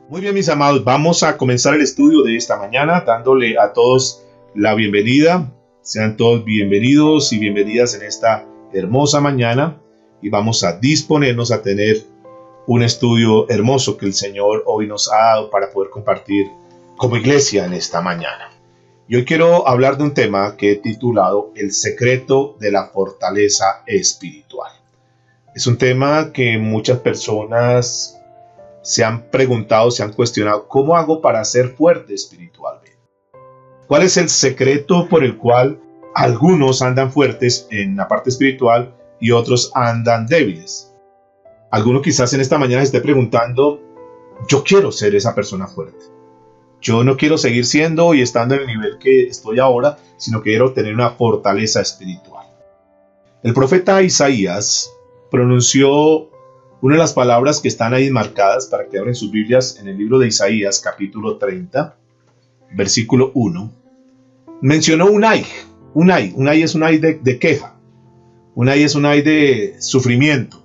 Muy bien, mis amados, vamos a comenzar el estudio de esta mañana dándole a todos la bienvenida. Sean todos bienvenidos y bienvenidas en esta hermosa mañana y vamos a disponernos a tener un estudio hermoso que el Señor hoy nos ha dado para poder compartir como iglesia en esta mañana. Y hoy quiero hablar de un tema que he titulado El secreto de la fortaleza espiritual. Es un tema que muchas personas se han preguntado, se han cuestionado, ¿cómo hago para ser fuerte espiritualmente? ¿Cuál es el secreto por el cual algunos andan fuertes en la parte espiritual y otros andan débiles? Alguno quizás en esta mañana se esté preguntando, yo quiero ser esa persona fuerte. Yo no quiero seguir siendo y estando en el nivel que estoy ahora, sino que quiero tener una fortaleza espiritual. El profeta Isaías pronunció una de las palabras que están ahí marcadas para que abran sus Biblias en el libro de Isaías, capítulo 30, versículo 1. Mencionó un ay. Un ay es un ay de queja. Un ay es un ay de sufrimiento,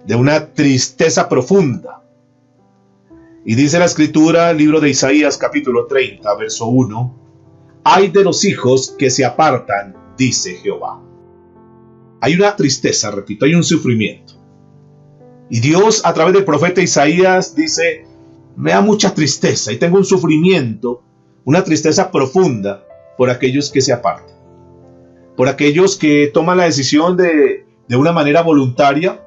de una tristeza profunda. Y dice la escritura, el libro de Isaías, capítulo 30, verso 1. Ay de los hijos que se apartan, dice Jehová. Hay una tristeza, repito, hay un sufrimiento. Y Dios a través del profeta Isaías dice, me da mucha tristeza y tengo un sufrimiento, una tristeza profunda por aquellos que se apartan. Por aquellos que toman la decisión de una manera voluntaria,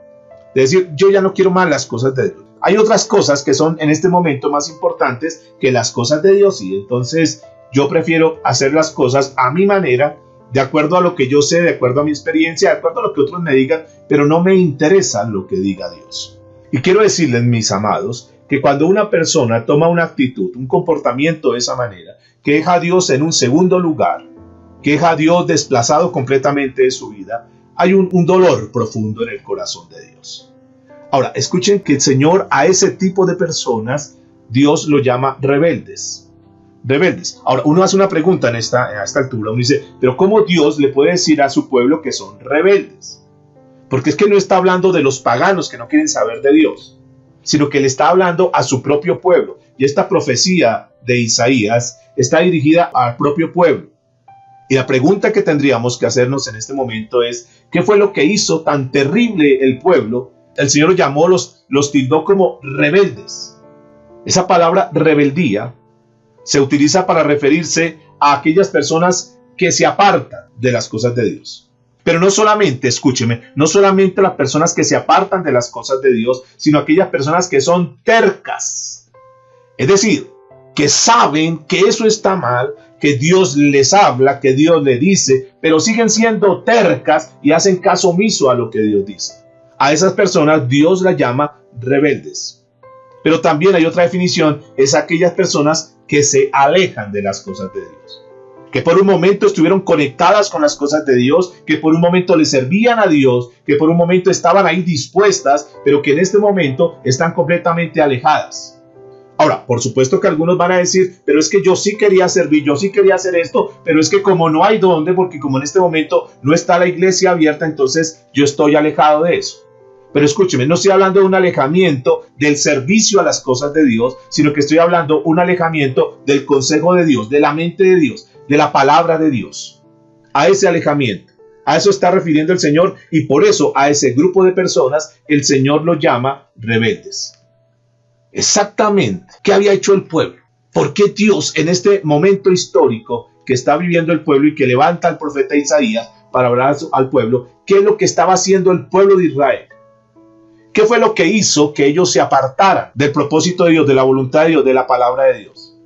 de decir, yo ya no quiero más las cosas de Dios. Hay otras cosas que son en este momento más importantes que las cosas de Dios y entonces yo prefiero hacer las cosas a mi manera, de acuerdo a lo que yo sé, de acuerdo a mi experiencia, de acuerdo a lo que otros me digan, pero no me interesa lo que diga Dios. Y quiero decirles, mis amados, que cuando una persona toma una actitud, un comportamiento de esa manera, que deja a Dios en un segundo lugar, que deja a Dios desplazado completamente de su vida, hay un dolor profundo en el corazón de Dios. Ahora, escuchen que el Señor a ese tipo de personas, Dios lo llama rebeldes. Rebeldes. Ahora, uno hace una pregunta a esta altura, uno dice, pero ¿cómo Dios le puede decir a su pueblo que son rebeldes? Porque es que no está hablando de los paganos que no quieren saber de Dios, sino que le está hablando a su propio pueblo. Y esta profecía de Isaías está dirigida al propio pueblo. Y la pregunta que tendríamos que hacernos en este momento es, ¿qué fue lo que hizo tan terrible el pueblo? El Señor los llamó, los tildó como rebeldes. Esa palabra rebeldía se utiliza para referirse a aquellas personas que se apartan de las cosas de Dios. Pero no solamente, escúcheme, no solamente las personas que se apartan de las cosas de Dios, sino aquellas personas que son tercas. Es decir, que saben que eso está mal, que Dios les habla, que Dios les dice, pero siguen siendo tercas y hacen caso omiso a lo que Dios dice. A esas personas Dios las llama rebeldes. Pero también hay otra definición, es aquellas personas que se alejan de las cosas de Dios. Que por un momento estuvieron conectadas con las cosas de Dios, que por un momento le servían a Dios, que por un momento estaban ahí dispuestas, pero que en este momento están completamente alejadas. Ahora, por supuesto que algunos van a decir, pero es que yo sí quería servir, yo sí quería hacer esto, pero es que como no hay dónde, porque como en este momento no está la iglesia abierta, entonces yo estoy alejado de eso. Pero escúcheme, no estoy hablando de un alejamiento del servicio a las cosas de Dios, sino que estoy hablando de un alejamiento del consejo de Dios, de la mente de Dios, de la palabra de Dios. A ese alejamiento, a eso está refiriendo el Señor y por eso a ese grupo de personas el Señor los llama rebeldes. Exactamente, ¿qué había hecho el pueblo? ¿Por qué Dios en este momento histórico que está viviendo el pueblo y que levanta al profeta Isaías para hablar al pueblo, qué es lo que estaba haciendo el pueblo de Israel? ¿Qué fue lo que hizo que ellos se apartaran del propósito de Dios, de la voluntad de Dios, de la palabra de Dios?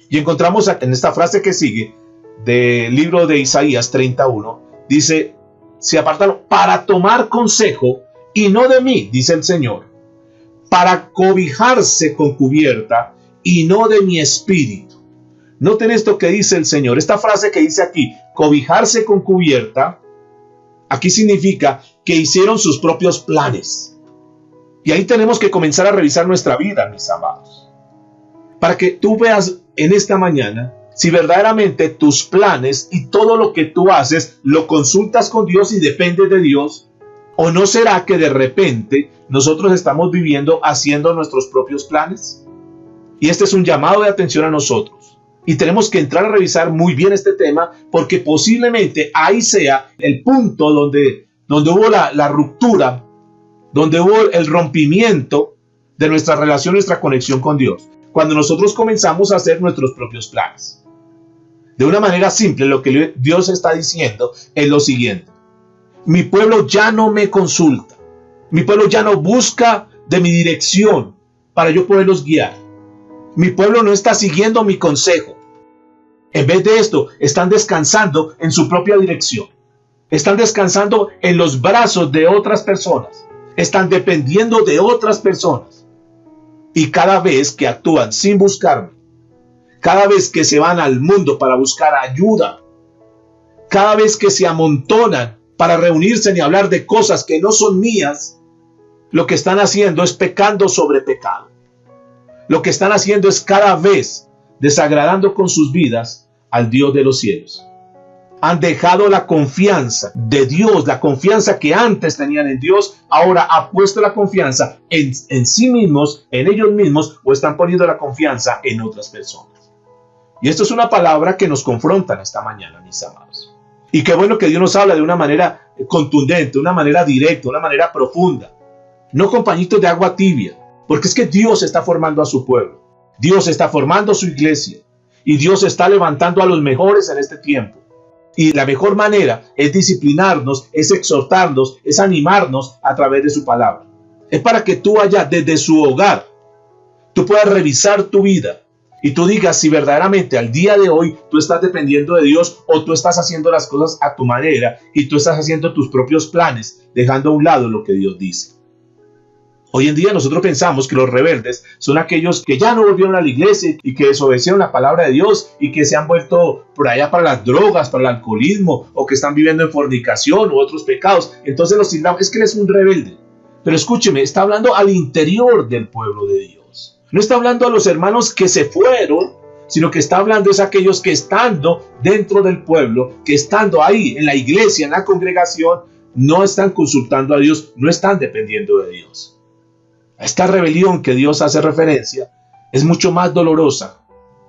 Y encontramos en esta frase que sigue del libro de Isaías 31, dice, se apartaron para tomar consejo y no de mí, dice el Señor, para cobijarse con cubierta y no de mi espíritu. Noten esto que dice el Señor, esta frase que dice aquí, cobijarse con cubierta, aquí significa que hicieron sus propios planes. Y ahí tenemos que comenzar a revisar nuestra vida, mis amados, para que tú veas en esta mañana si verdaderamente tus planes y todo lo que tú haces lo consultas con Dios y dependes de Dios, o no será que de repente nosotros estamos viviendo haciendo nuestros propios planes. Y este es un llamado de atención a nosotros. Y tenemos que entrar a revisar muy bien este tema, porque posiblemente ahí sea el punto donde hubo la ruptura, donde hubo el rompimiento de nuestra relación, nuestra conexión con Dios. Cuando nosotros comenzamos a hacer nuestros propios planes. De una manera simple, lo que Dios está diciendo es lo siguiente. Mi pueblo ya no me consulta. Mi pueblo ya no busca de mi dirección para yo poderlos guiar. Mi pueblo no está siguiendo mi consejo. En vez de esto, están descansando en su propia dirección. Están descansando en los brazos de otras personas. Están dependiendo de otras personas. Y cada vez que actúan sin buscarme, cada vez que se van al mundo para buscar ayuda, cada vez que se amontonan para reunirse y hablar de cosas que no son mías, lo que están haciendo es pecando sobre pecado. Lo que están haciendo es cada vez desagradando con sus vidas al Dios de los cielos. Han dejado la confianza de Dios, la confianza que antes tenían en Dios, ahora ha puesto la confianza en sí mismos, en ellos mismos, o están poniendo la confianza en otras personas. Y esto es una palabra que nos confronta en esta mañana, mis amados. Y qué bueno que Dios nos habla de una manera contundente, una manera directa, una manera profunda. No con pañitos de agua tibia, porque es que Dios está formando a su pueblo. Dios está formando a su iglesia. Y Dios está levantando a los mejores en este tiempo. Y la mejor manera es disciplinarnos, es exhortarnos, es animarnos a través de su palabra. Es para que tú allá desde su hogar, tú puedas revisar tu vida y tú digas si verdaderamente al día de hoy tú estás dependiendo de Dios o tú estás haciendo las cosas a tu manera y tú estás haciendo tus propios planes, dejando a un lado lo que Dios dice. Hoy en día nosotros pensamos que los rebeldes son aquellos que ya no volvieron a la iglesia y que desobedecieron la palabra de Dios y que se han vuelto por allá para las drogas, para el alcoholismo, o que están viviendo en fornicación u otros pecados. Entonces los tildamos, es que él es un rebelde. Pero escúcheme, está hablando al interior del pueblo de Dios. No está hablando a los hermanos que se fueron, sino que está hablando es a aquellos que estando dentro del pueblo, que estando ahí en la iglesia, en la congregación, no están consultando a Dios, no están dependiendo de Dios. Esta rebelión que Dios hace referencia es mucho más dolorosa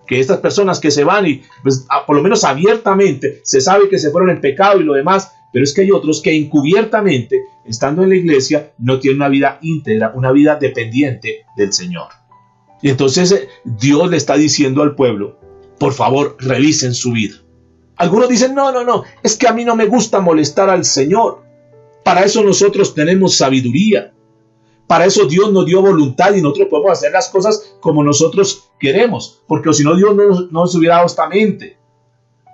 que estas personas que se van y pues, por lo menos abiertamente se sabe que se fueron en pecado y lo demás, pero es que hay otros que encubiertamente, estando en la iglesia, no tienen una vida íntegra, una vida dependiente del Señor. Y entonces Dios le está diciendo al pueblo, por favor, revisen su vida. Algunos dicen, no, es que a mí no me gusta molestar al Señor. Para eso nosotros tenemos sabiduría. Para eso Dios nos dio voluntad y nosotros podemos hacer las cosas como nosotros queremos, porque si no Dios no nos hubiera dado esta mente.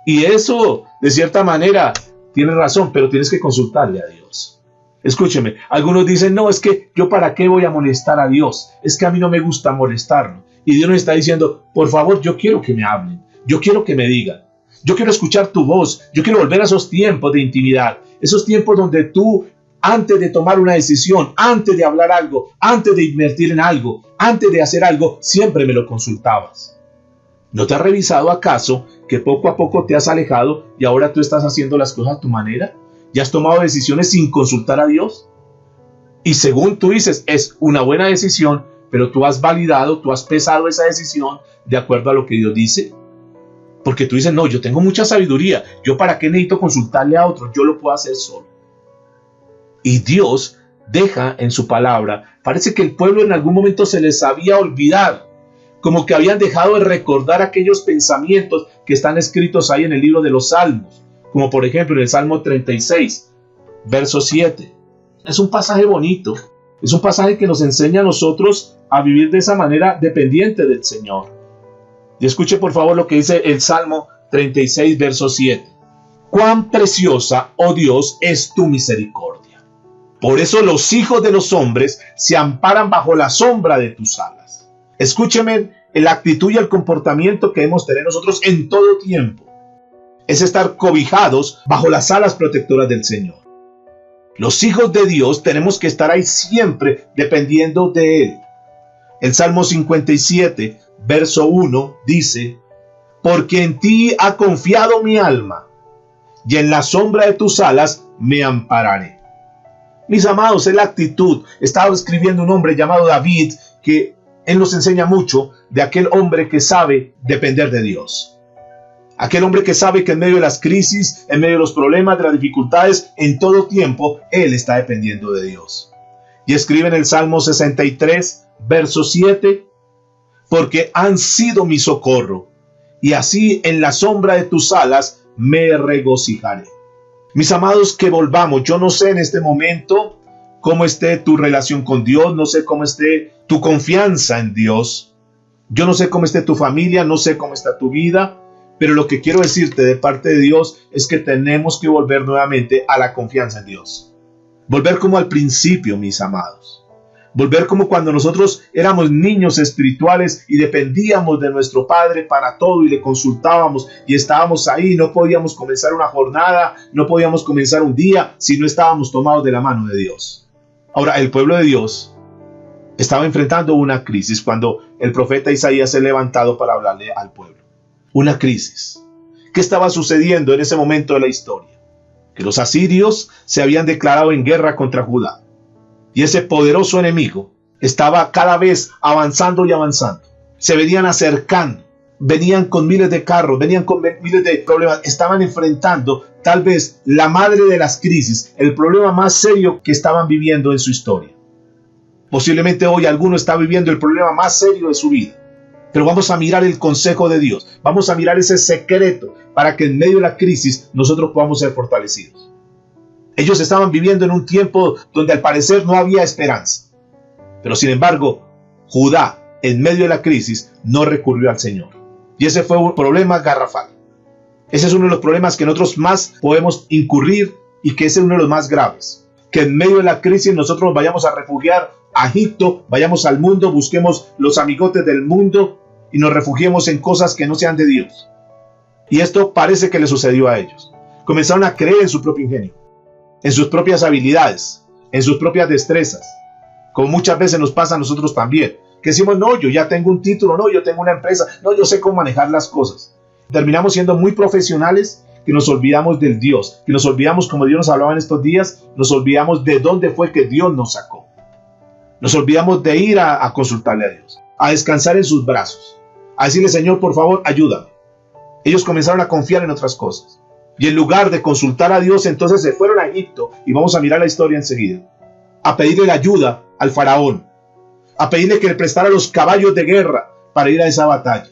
Y eso, de cierta manera, tiene razón, pero tienes que consultarle a Dios. Escúcheme, algunos dicen, no, es que yo para qué voy a molestar a Dios, es que a mí no me gusta molestarlo. Y Dios nos está diciendo, por favor, yo quiero que me hablen, yo quiero que me digan, yo quiero escuchar tu voz, yo quiero volver a esos tiempos de intimidad, esos tiempos donde tú, antes de tomar una decisión, antes de hablar algo, antes de invertir en algo, antes de hacer algo, siempre me lo consultabas. ¿No te has revisado acaso que poco a poco te has alejado y ahora tú estás haciendo las cosas a tu manera? ¿Ya has tomado decisiones sin consultar a Dios? Y según tú dices, es una buena decisión, pero tú has validado, tú has pesado esa decisión de acuerdo a lo que Dios dice. Porque tú dices, no, yo tengo mucha sabiduría, ¿yo para qué necesito consultarle a otro? Yo lo puedo hacer solo. Y Dios deja en su palabra, parece que el pueblo en algún momento se les había olvidado, como que habían dejado de recordar aquellos pensamientos que están escritos ahí en el libro de los Salmos, como por ejemplo en el Salmo 36, verso 7. Es un pasaje bonito, es un pasaje que nos enseña a nosotros a vivir de esa manera dependiente del Señor. Y escuche por favor lo que dice el Salmo 36, verso 7. Cuán preciosa, oh Dios, es tu misericordia. Por eso los hijos de los hombres se amparan bajo la sombra de tus alas. Escúcheme, la actitud y el comportamiento que debemos tener nosotros en todo tiempo es estar cobijados bajo las alas protectoras del Señor. Los hijos de Dios tenemos que estar ahí siempre dependiendo de Él. El Salmo 57, verso 1 dice, porque en ti ha confiado mi alma, y en la sombra de tus alas me ampararé. Mis amados, es la actitud. Estaba escribiendo un hombre llamado David que Él nos enseña mucho de aquel hombre que sabe depender de Dios. Aquel hombre que sabe que en medio de las crisis, en medio de los problemas, de las dificultades, en todo tiempo, Él está dependiendo de Dios. Y escribe en el Salmo 63, verso 7, porque han sido mi socorro, y así en la sombra de tus alas me regocijaré. Mis amados, que volvamos. Yo no sé en este momento cómo esté tu relación con Dios, no sé cómo esté tu confianza en Dios, yo no sé cómo esté tu familia, no sé cómo está tu vida, pero lo que quiero decirte de parte de Dios es que tenemos que volver nuevamente a la confianza en Dios. Volver como al principio, mis amados. Volver como cuando nosotros éramos niños espirituales y dependíamos de nuestro Padre para todo y le consultábamos y estábamos ahí. No podíamos comenzar una jornada, no podíamos comenzar un día si no estábamos tomados de la mano de Dios. Ahora, el pueblo de Dios estaba enfrentando una crisis cuando el profeta Isaías se levantado para hablarle al pueblo. Una crisis. ¿Qué estaba sucediendo en ese momento de la historia? Que los asirios se habían declarado en guerra contra Judá. Y ese poderoso enemigo estaba cada vez avanzando y avanzando. Se venían acercando, venían con miles de carros, venían con miles de problemas. Estaban enfrentando tal vez la madre de las crisis, el problema más serio que estaban viviendo en su historia. Posiblemente hoy alguno está viviendo el problema más serio de su vida. Pero vamos a mirar el consejo de Dios. Vamos a mirar ese secreto para que en medio de la crisis nosotros podamos ser fortalecidos. Ellos estaban viviendo en un tiempo donde al parecer no había esperanza. Pero sin embargo, Judá, en medio de la crisis, no recurrió al Señor. Y ese fue un problema garrafal. Ese es uno de los problemas que nosotros más podemos incurrir y que es uno de los más graves. Que en medio de la crisis nosotros nos vayamos a refugiar a Egipto, vayamos al mundo, busquemos los amigotes del mundo y nos refugiemos en cosas que no sean de Dios. Y esto parece que le sucedió a ellos. Comenzaron a creer en su propio ingenio, en sus propias habilidades, en sus propias destrezas, como muchas veces nos pasa a nosotros también, que decimos, no, yo ya tengo un título, no, yo tengo una empresa, no, yo sé cómo manejar las cosas. Terminamos siendo muy profesionales, que nos olvidamos del Dios, que nos olvidamos, como Dios nos hablaba en estos días, nos olvidamos de dónde fue que Dios nos sacó. Nos olvidamos de ir a consultarle a Dios, a descansar en sus brazos, a decirle, Señor, por favor, ayúdame. Ellos comenzaron a confiar en otras cosas. Y en lugar de consultar a Dios, entonces se fueron a Egipto, y vamos a mirar la historia enseguida, a pedirle la ayuda al faraón, a pedirle que le prestara los caballos de guerra para ir a esa batalla.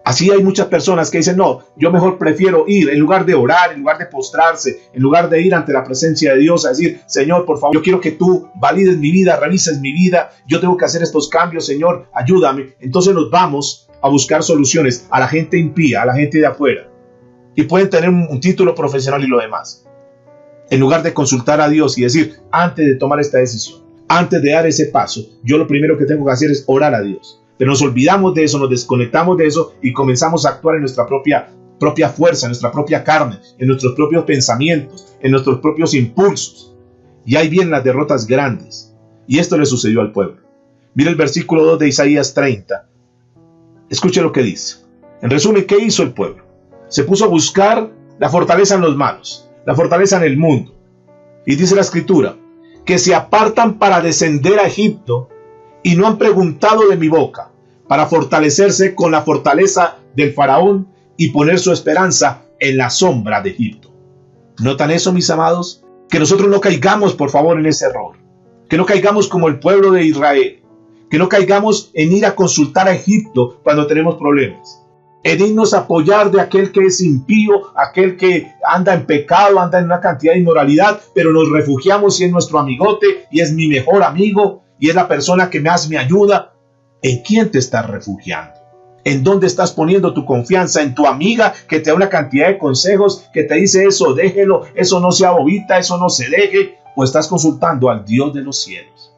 Así hay muchas personas que dicen, no, yo mejor prefiero ir, en lugar de orar, en lugar de postrarse, en lugar de ir ante la presencia de Dios a decir, Señor, por favor, yo quiero que tú valides mi vida, revises mi vida, yo tengo que hacer estos cambios, Señor, ayúdame. Entonces nos vamos a buscar soluciones a la gente impía, a la gente de afuera. Y pueden tener un título profesional y lo demás. En lugar de consultar a Dios y decir, antes de tomar esta decisión, antes de dar ese paso, yo lo primero que tengo que hacer es orar a Dios. Pero nos olvidamos de eso, nos desconectamos de eso y comenzamos a actuar en nuestra propia fuerza, en nuestra propia carne, en nuestros propios pensamientos, en nuestros propios impulsos. Y ahí vienen las derrotas grandes. Y esto le sucedió al pueblo. Mira el versículo 2 de Isaías 30. Escuche lo que dice. En resumen, ¿qué hizo el pueblo? Se puso a buscar la fortaleza en los malos, la fortaleza en el mundo. Y dice la escritura, que se apartan para descender a Egipto y no han preguntado de mi boca, para fortalecerse con la fortaleza del faraón y poner su esperanza en la sombra de Egipto. ¿Notan eso, mis amados? Que nosotros no caigamos, por favor, en ese error. Que no caigamos como el pueblo de Israel. Que no caigamos en ir a consultar a Egipto cuando tenemos problemas. En irnos a apoyar de aquel que es impío, aquel que anda en pecado, anda en una cantidad de inmoralidad, pero nos refugiamos y es nuestro amigote y es mi mejor amigo y es la persona que más me ayuda. ¿En quién te estás refugiando? ¿En dónde estás poniendo tu confianza? ¿En tu amiga que te da una cantidad de consejos, que te dice eso, déjelo, eso no sea bobita, eso no se deje? ¿O estás consultando al Dios de los cielos?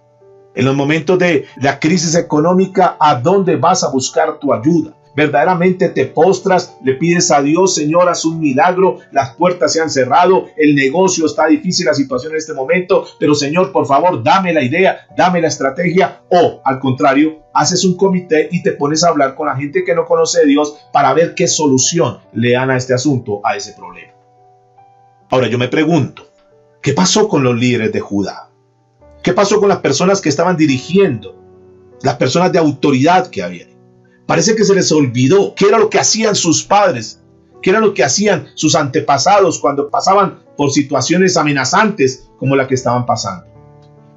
En los momentos de la crisis económica, ¿a dónde vas a buscar tu ayuda? Verdaderamente te postras, le pides a Dios, Señor, haz un milagro, las puertas se han cerrado, el negocio está difícil, la situación en este momento, pero Señor, por favor, dame la idea, dame la estrategia, o al contrario, haces un comité y te pones a hablar con la gente que no conoce a Dios para ver qué solución le dan a este asunto, a ese problema. Ahora yo me pregunto, ¿qué pasó con los líderes de Judá? ¿Qué pasó con las personas que estaban dirigiendo las personas de autoridad que había. Parece que se les olvidó qué era lo que hacían sus padres, qué era lo que hacían sus antepasados cuando pasaban por situaciones amenazantes como la que estaban pasando.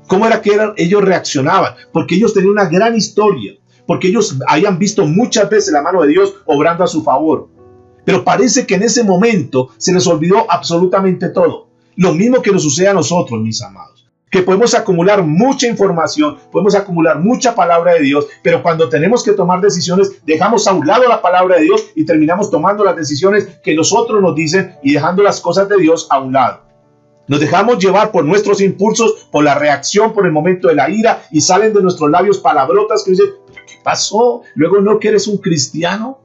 ¿Cómo era que ellos reaccionaban? Porque ellos tenían una gran historia, porque ellos habían visto muchas veces la mano de Dios obrando a su favor. Pero parece que en ese momento se les olvidó absolutamente todo. Lo mismo que nos sucede a nosotros, mis amados. Que podemos acumular mucha información, podemos acumular mucha palabra de Dios, pero cuando tenemos que tomar decisiones, dejamos a un lado la palabra de Dios y terminamos tomando las decisiones que los otros nos dicen y dejando las cosas de Dios a un lado. Nos dejamos llevar por nuestros impulsos, por la reacción, por el momento de la ira, y salen de nuestros labios palabrotas que dicen, ¿qué pasó? Luego no que eres un cristiano,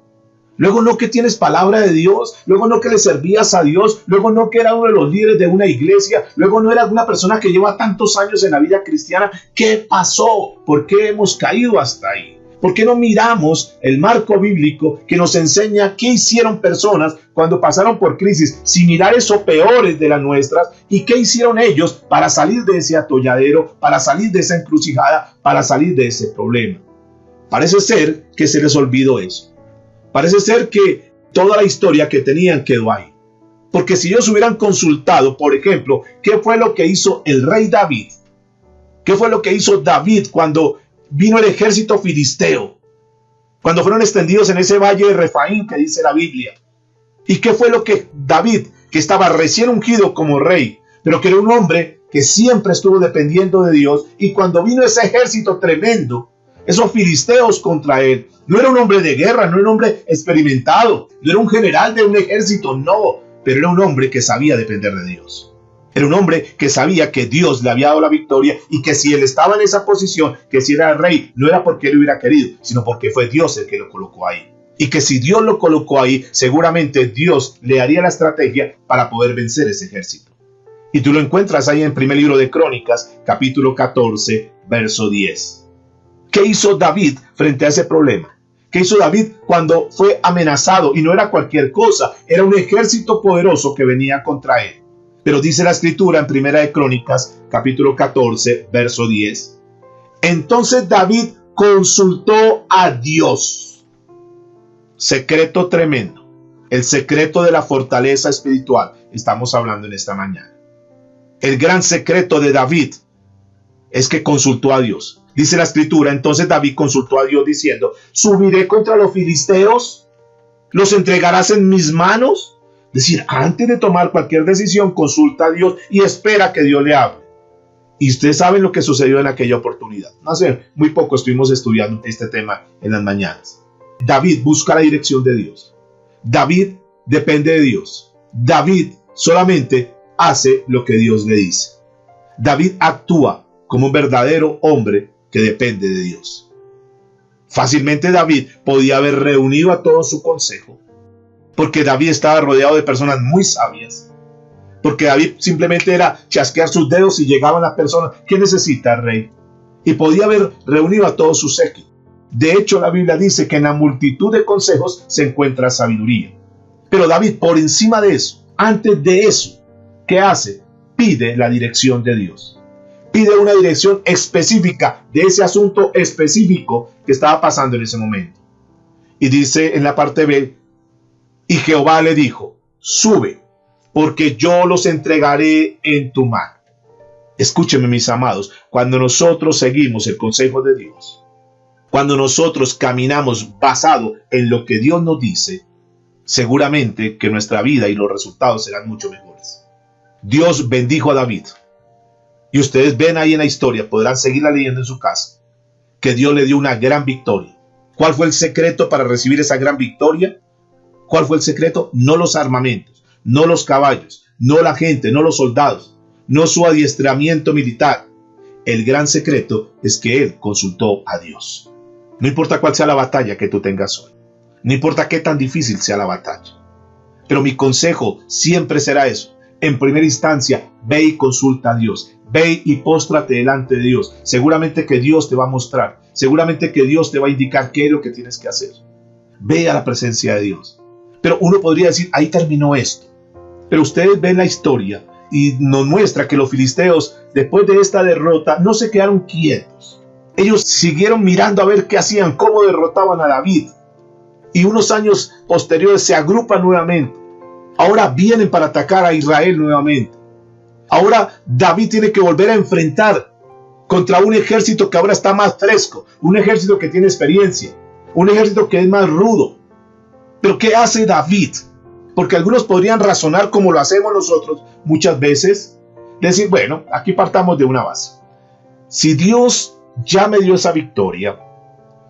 luego no que tienes palabra de Dios, luego no que le servías a Dios, luego no que era uno de los líderes de una iglesia, luego no era una persona que lleva tantos años en la vida cristiana. ¿Qué pasó? ¿Por qué hemos caído hasta ahí? ¿Por qué no miramos el marco bíblico que nos enseña qué hicieron personas cuando pasaron por crisis similares o peores de las nuestras y qué hicieron ellos para salir de ese atolladero, para salir de esa encrucijada, para salir de ese problema? Parece ser que se les olvidó eso. Parece ser que toda la historia que tenían quedó ahí. Porque si ellos hubieran consultado, por ejemplo, qué fue lo que hizo el rey David, qué fue lo que hizo David cuando vino el ejército filisteo, cuando fueron extendidos en ese valle de Refaín que dice la Biblia. ¿Y qué fue lo que David, que estaba recién ungido como rey, pero que era un hombre que siempre estuvo dependiendo de Dios, y cuando vino ese ejército tremendo, esos filisteos contra él, no era un hombre de guerra, no era un hombre experimentado, no era un general de un ejército, no, pero era un hombre que sabía depender de Dios? Era un hombre que sabía que Dios le había dado la victoria y que si él estaba en esa posición, que si era el rey, no era porque él hubiera querido, sino porque fue Dios el que lo colocó ahí. Y que si Dios lo colocó ahí, seguramente Dios le haría la estrategia para poder vencer ese ejército. Y tú lo encuentras ahí en el primer libro de Crónicas, capítulo 14, verso 10. ¿Qué hizo David frente a ese problema? ¿Qué hizo David cuando fue amenazado? Y no era cualquier cosa, era un ejército poderoso que venía contra él. Pero dice la escritura en Primera de Crónicas, capítulo 14, verso 10. Entonces David consultó a Dios. Secreto tremendo. El secreto de la fortaleza espiritual. Estamos hablando en esta mañana. El gran secreto de David es que consultó a Dios. Dice la escritura, entonces David consultó a Dios diciendo, ¿subiré contra los filisteos? ¿Los entregarás en mis manos? Es decir, antes de tomar cualquier decisión, consulta a Dios y espera que Dios le hable. Y ustedes saben lo que sucedió en aquella oportunidad. Hace muy poco estuvimos estudiando este tema en las mañanas. David busca la dirección de Dios. David depende de Dios. David solamente hace lo que Dios le dice. David actúa como un verdadero hombre que depende de Dios. Fácilmente David podía haber reunido a todo su consejo, porque David estaba rodeado de personas muy sabias, porque David simplemente era chasquear sus dedos y llegaban las personas. ¿Qué necesita el rey? Y podía haber reunido a todo su séquito. De hecho, la Biblia dice que en la multitud de consejos se encuentra sabiduría. Pero David, por encima de eso, antes de eso, ¿qué hace? Pide la dirección de Dios. Pide una dirección específica de ese asunto específico que estaba pasando en ese momento. Y dice en la parte B, y Jehová le dijo, sube, porque yo los entregaré en tu mano. Escúcheme, mis amados, cuando nosotros seguimos el consejo de Dios, cuando nosotros caminamos basado en lo que Dios nos dice, seguramente que nuestra vida y los resultados serán mucho mejores. Dios bendijo a David. Y ustedes ven ahí en la historia, podrán seguirla leyendo en su casa, que Dios le dio una gran victoria. ¿Cuál fue el secreto para recibir esa gran victoria? ¿Cuál fue el secreto? No los armamentos, no los caballos, no la gente, no los soldados, no su adiestramiento militar. El gran secreto es que él consultó a Dios. No importa cuál sea la batalla que tú tengas hoy, no importa qué tan difícil sea la batalla, pero mi consejo siempre será eso. En primera instancia, ve y consulta a Dios. Ve y póstrate delante de Dios. Seguramente que Dios te va a mostrar. Seguramente que Dios te va a indicar qué es lo que tienes que hacer. Ve a la presencia de Dios. Pero uno podría decir, ahí terminó esto. Pero ustedes ven la historia y nos muestra que los filisteos, después de esta derrota, no se quedaron quietos. Ellos siguieron mirando a ver qué hacían, cómo derrotaban a David. Y unos años posteriores se agrupan nuevamente. Ahora vienen para atacar a Israel nuevamente. Ahora David tiene que volver a enfrentar contra un ejército que ahora está más fresco, un ejército que tiene experiencia, un ejército que es más rudo. Pero ¿qué hace David? Porque algunos podrían razonar como lo hacemos nosotros muchas veces, decir, bueno, aquí partamos de una base. Si Dios ya me dio esa victoria,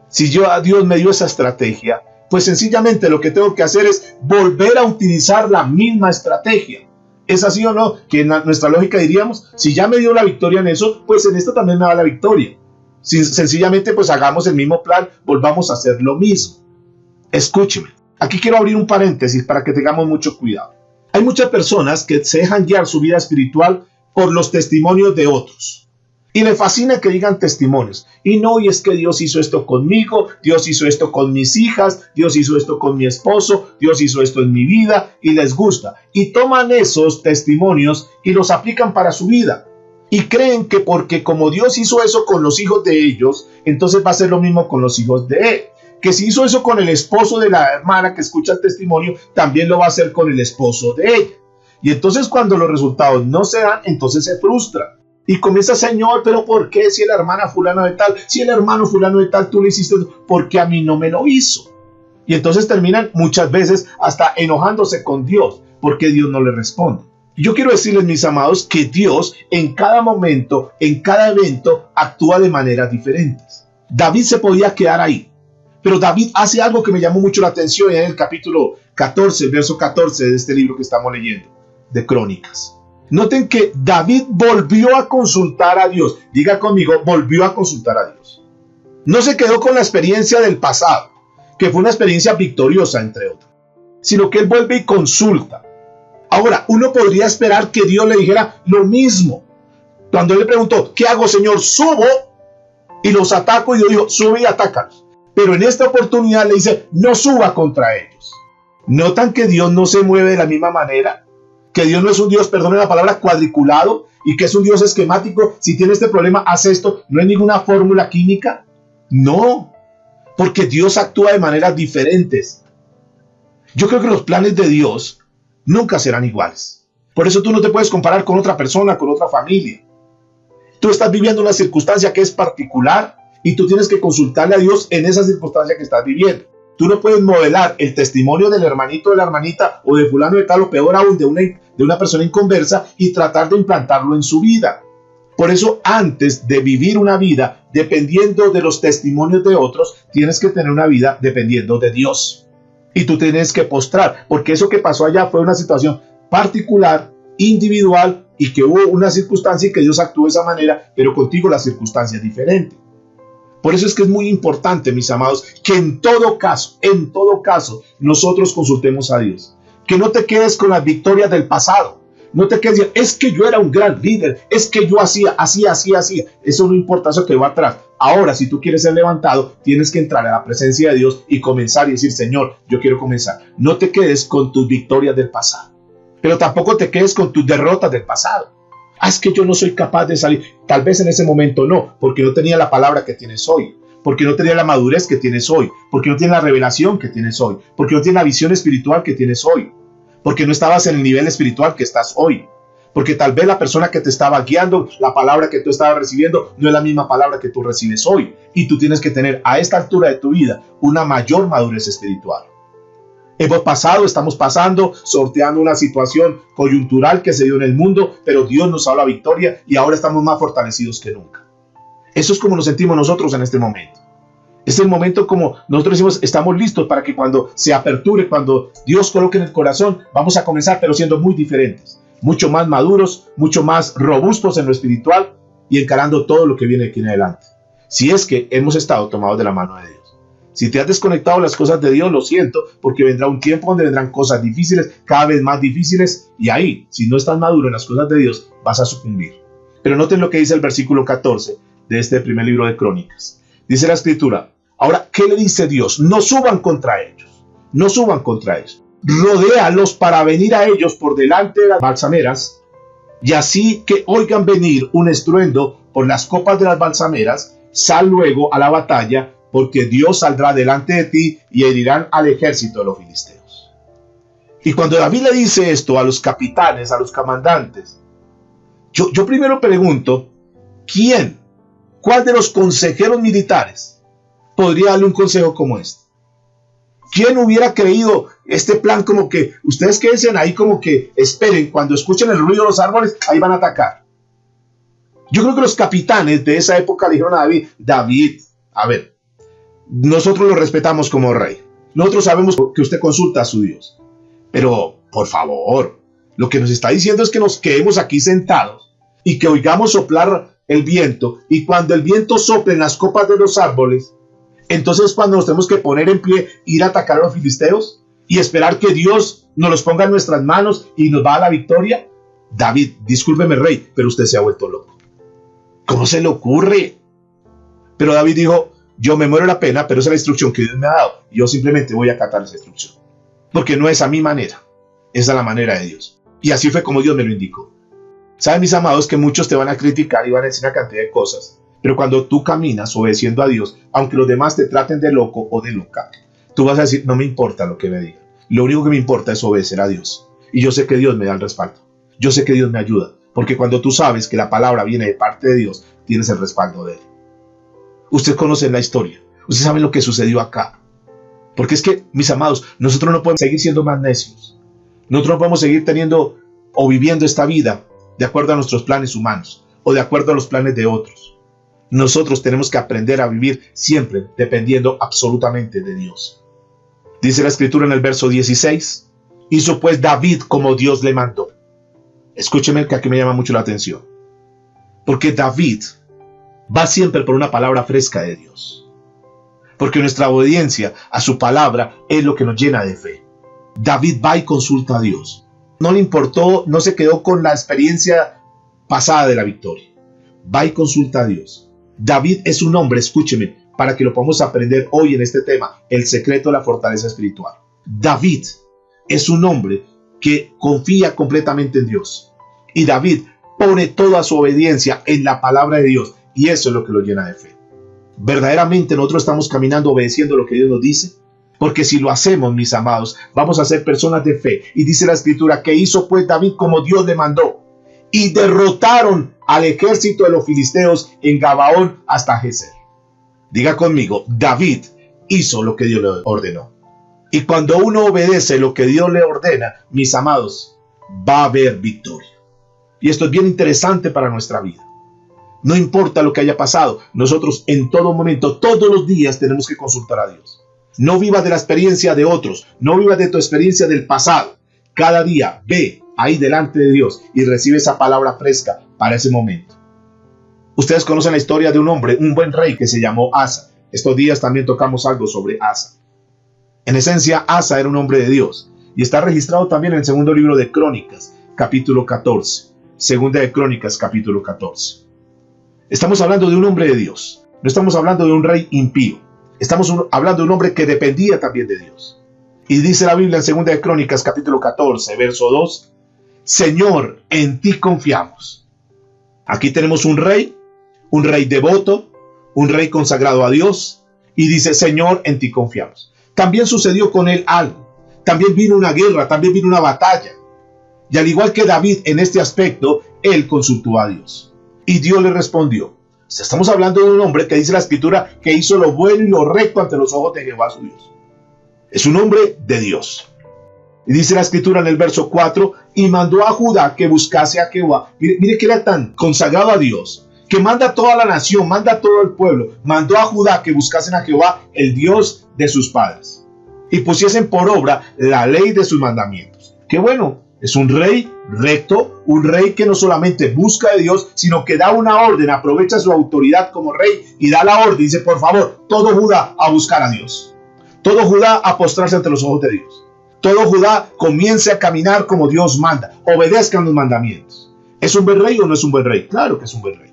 si Dios me dio esa estrategia, pues sencillamente lo que tengo que hacer es volver a utilizar la misma estrategia. ¿Es así o no? Que en nuestra lógica diríamos, si ya me dio la victoria en eso, pues en esto también me da la victoria. Sencillamente pues hagamos el mismo plan, volvamos a hacer lo mismo. Escúcheme, aquí quiero abrir un paréntesis para que tengamos mucho cuidado. Hay muchas personas que se dejan guiar su vida espiritual por los testimonios de otros. Y le fascina que digan testimonios. Y no, y es que Dios hizo esto conmigo, Dios hizo esto con mis hijas, Dios hizo esto con mi esposo, Dios hizo esto en mi vida, y les gusta. Y toman esos testimonios y los aplican para su vida. Y creen que porque como Dios hizo eso con los hijos de ellos, entonces va a ser lo mismo con los hijos de él. Que si hizo eso con el esposo de la hermana que escucha el testimonio, también lo va a hacer con el esposo de ella. Y entonces cuando los resultados no se dan, entonces se frustra. Y comienza, Señor, pero ¿por qué si la hermana fulano de tal, si el hermano fulano de tal, tú le hiciste, ¿por qué a mí no me lo hizo? Y entonces terminan muchas veces hasta enojándose con Dios, porque Dios no le responde. Yo quiero decirles, mis amados, que Dios en cada momento, en cada evento, actúa de maneras diferentes. David se podía quedar ahí, pero David hace algo que me llamó mucho la atención en el capítulo 14, verso 14 de este libro que estamos leyendo, de Crónicas. Noten que David volvió a consultar a Dios. Diga conmigo, volvió a consultar a Dios. No se quedó con la experiencia del pasado, que fue una experiencia victoriosa, entre otras, sino que él vuelve y consulta. Ahora, uno podría esperar que Dios le dijera lo mismo. Cuando él le preguntó, ¿qué hago, Señor? Subo y los ataco. Y Dios dijo, sube y atácalos. Pero en esta oportunidad le dice, no suba contra ellos. ¿Notan que Dios no se mueve de la misma manera? Que Dios no es un Dios, perdone la palabra, cuadriculado, y que es un Dios esquemático. Si tiene este problema, haz esto. No hay ninguna fórmula química. No, porque Dios actúa de maneras diferentes. Yo creo que los planes de Dios nunca serán iguales. Por eso tú no te puedes comparar con otra persona, con otra familia. Tú estás viviendo una circunstancia que es particular y tú tienes que consultarle a Dios en esa circunstancia que estás viviendo. Tú no puedes modelar el testimonio del hermanito, de la hermanita o de fulano de tal, o peor aún, de una persona inconversa y tratar de implantarlo en su vida. Por eso, antes de vivir una vida dependiendo de los testimonios de otros, tienes que tener una vida dependiendo de Dios. Y tú tienes que postrar, porque eso que pasó allá fue una situación particular, individual, y que hubo una circunstancia y que Dios actuó de esa manera, pero contigo la circunstancia es diferente. Por eso es que es muy importante, mis amados, que en todo caso, nosotros consultemos a Dios. Que no te quedes con las victorias del pasado. No te quedes diciendo, es que yo era un gran líder, es que yo hacía así. Eso no importa, eso quedó atrás. Ahora, si tú quieres ser levantado, tienes que entrar a la presencia de Dios y comenzar y decir, Señor, yo quiero comenzar. No te quedes con tus victorias del pasado, pero tampoco te quedes con tus derrotas del pasado. Es que yo no soy capaz de salir. Tal vez en ese momento no, porque no tenía la palabra que tienes hoy, porque no tenía la madurez que tienes hoy, porque no tienes la revelación que tienes hoy, porque no tienes la visión espiritual que tienes hoy, porque no estabas en el nivel espiritual que estás hoy, porque tal vez la persona que te estaba guiando, la palabra que tú estabas recibiendo, no es la misma palabra que tú recibes hoy, y tú tienes que tener a esta altura de tu vida una mayor madurez espiritual. Estamos pasando, sorteando una situación coyuntural que se dio en el mundo, pero Dios nos ha dado la victoria y ahora estamos más fortalecidos que nunca. Eso es como nos sentimos nosotros en este momento. Es el momento como nosotros decimos, estamos listos para que cuando se aperture, cuando Dios coloque en el corazón, vamos a comenzar, pero siendo muy diferentes, mucho más maduros, mucho más robustos en lo espiritual y encarando todo lo que viene aquí en adelante. Si es que hemos estado tomados de la mano de Dios. Si te has desconectado de las cosas de Dios, lo siento, porque vendrá un tiempo donde vendrán cosas difíciles, cada vez más difíciles, y ahí, si no estás maduro en las cosas de Dios, vas a sucumbir. Pero noten lo que dice el versículo 14 de este primer libro de Crónicas. Dice la Escritura, ahora, ¿qué le dice Dios? No suban contra ellos, no suban contra ellos. Rodéalos para venir a ellos por delante de las balsameras, y así que oigan venir un estruendo por las copas de las balsameras, Sal luego a la batalla, porque Dios saldrá delante de ti y herirán al ejército de los filisteos. Y cuando David le dice esto a los capitanes, a los comandantes, yo primero pregunto, ¿quién? ¿Cuál de los consejeros militares podría darle un consejo como este? ¿Quién hubiera creído este plan como que ustedes quédense ahí como que esperen, cuando escuchen el ruido de los árboles, ahí van a atacar? Yo creo que los capitanes de esa época le dijeron a David, David, a ver, nosotros lo respetamos como rey. Nosotros sabemos que usted consulta a su Dios. Pero, por favor, lo que nos está diciendo es que nos quedemos aquí sentados y que oigamos soplar el viento, y cuando el viento sople en las copas de los árboles, entonces cuando nos tenemos que poner en pie, ir a atacar a los filisteos y esperar que Dios nos los ponga en nuestras manos y nos va a la victoria. David, discúlpeme rey, pero usted se ha vuelto loco. ¿Cómo se le ocurre? Pero David dijo, yo me muero la pena, pero esa es la instrucción que Dios me ha dado. Yo simplemente voy a acatar esa instrucción. Porque no es a mi manera, esa es la manera de Dios. Y así fue como Dios me lo indicó. Saben, mis amados, que muchos te van a criticar y van a decir una cantidad de cosas. Pero cuando tú caminas obedeciendo a Dios, aunque los demás te traten de loco o de loca, tú vas a decir, no me importa lo que me digan. Lo único que me importa es obedecer a Dios. Y yo sé que Dios me da el respaldo. Yo sé que Dios me ayuda. Porque cuando tú sabes que la palabra viene de parte de Dios, tienes el respaldo de Él. Usted conoce la historia. Usted sabe lo que sucedió acá. Porque es que, mis amados, nosotros no podemos seguir siendo más necios. Nosotros no podemos seguir teniendo o viviendo esta vida de acuerdo a nuestros planes humanos o de acuerdo a los planes de otros. Nosotros tenemos que aprender a vivir siempre dependiendo absolutamente de Dios. Dice la escritura en el verso 16, hizo pues David como Dios le mandó. Escúcheme que aquí me llama mucho la atención. Porque David va siempre por una palabra fresca de Dios. Porque nuestra obediencia a su palabra es lo que nos llena de fe. David va y consulta a Dios. No le importó, no se quedó con la experiencia pasada de la victoria. Va y consulta a Dios. David es un hombre, escúcheme, para que lo podamos aprender hoy en este tema, el secreto de la fortaleza espiritual. David es un hombre que confía completamente en Dios. Y David pone toda su obediencia en la palabra de Dios. Y eso es lo que lo llena de fe. ¿Verdaderamente nosotros estamos caminando obedeciendo lo que Dios nos dice? Porque si lo hacemos, mis amados, vamos a ser personas de fe. Y dice la escritura que hizo pues David como Dios le mandó. Y derrotaron al ejército de los filisteos en Gabaón hasta Geser. Diga conmigo, David hizo lo que Dios le ordenó. Y cuando uno obedece lo que Dios le ordena, mis amados, va a haber victoria. Y esto es bien interesante para nuestra vida. No importa lo que haya pasado, nosotros en todo momento, todos los días tenemos que consultar a Dios. No vivas de la experiencia de otros, no vivas de tu experiencia del pasado. Cada día ve ahí delante de Dios y recibe esa palabra fresca para ese momento. Ustedes conocen la historia de un hombre, un buen rey que se llamó Asa. Estos días también tocamos algo sobre Asa. En esencia, Asa era un hombre de Dios y está registrado también en el segundo libro de Crónicas, capítulo 14. Segunda de Crónicas, capítulo 14. Estamos hablando de un hombre de Dios. No estamos hablando de un rey impío. Estamos hablando de un hombre que dependía también de Dios. Y dice la Biblia en segunda de Crónicas, capítulo 14, verso 2. Señor, en ti confiamos. Aquí tenemos un rey devoto, un rey consagrado a Dios. Y dice, Señor, en ti confiamos. También sucedió con él algo. También vino una guerra, también vino una batalla. Y al igual que David en este aspecto, él consultó a Dios. Y Dios le respondió. Estamos hablando de un hombre que dice la escritura que hizo lo bueno y lo recto ante los ojos de Jehová su Dios. Es un hombre de Dios. Y dice la escritura en el verso 4, y mandó a Judá que buscase a Jehová. Mire que era tan consagrado a Dios, que manda a toda la nación, manda a todo el pueblo. Mandó a Judá que buscasen a Jehová, el Dios de sus padres, y pusiesen por obra la ley de sus mandamientos. Qué bueno. Es un rey recto, un rey que no solamente busca de Dios, sino que da una orden, aprovecha su autoridad como rey y da la orden. Dice, por favor, todo Judá a buscar a Dios. Todo Judá a postrarse ante los ojos de Dios. Todo Judá comience a caminar como Dios manda. Obedezcan los mandamientos. ¿Es un buen rey o no es un buen rey? Claro que es un buen rey.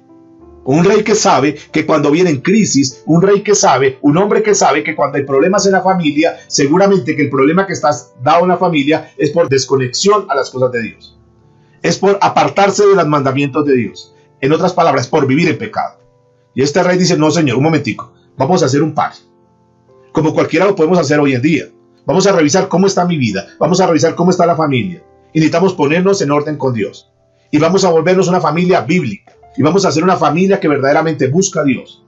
Un rey que sabe que cuando vienen crisis, un rey que sabe, un hombre que sabe que cuando hay problemas en la familia, seguramente que el problema que está dado en la familia es por desconexión a las cosas de Dios. Es por apartarse de los mandamientos de Dios. En otras palabras, por vivir en pecado. Y este rey dice, no señor, un momentico, vamos a hacer un par. Como cualquiera lo podemos hacer hoy en día. Vamos a revisar cómo está mi vida, vamos a revisar cómo está la familia. Y necesitamos ponernos en orden con Dios. Y vamos a volvernos una familia bíblica. Y vamos a hacer una familia que verdaderamente busca a Dios.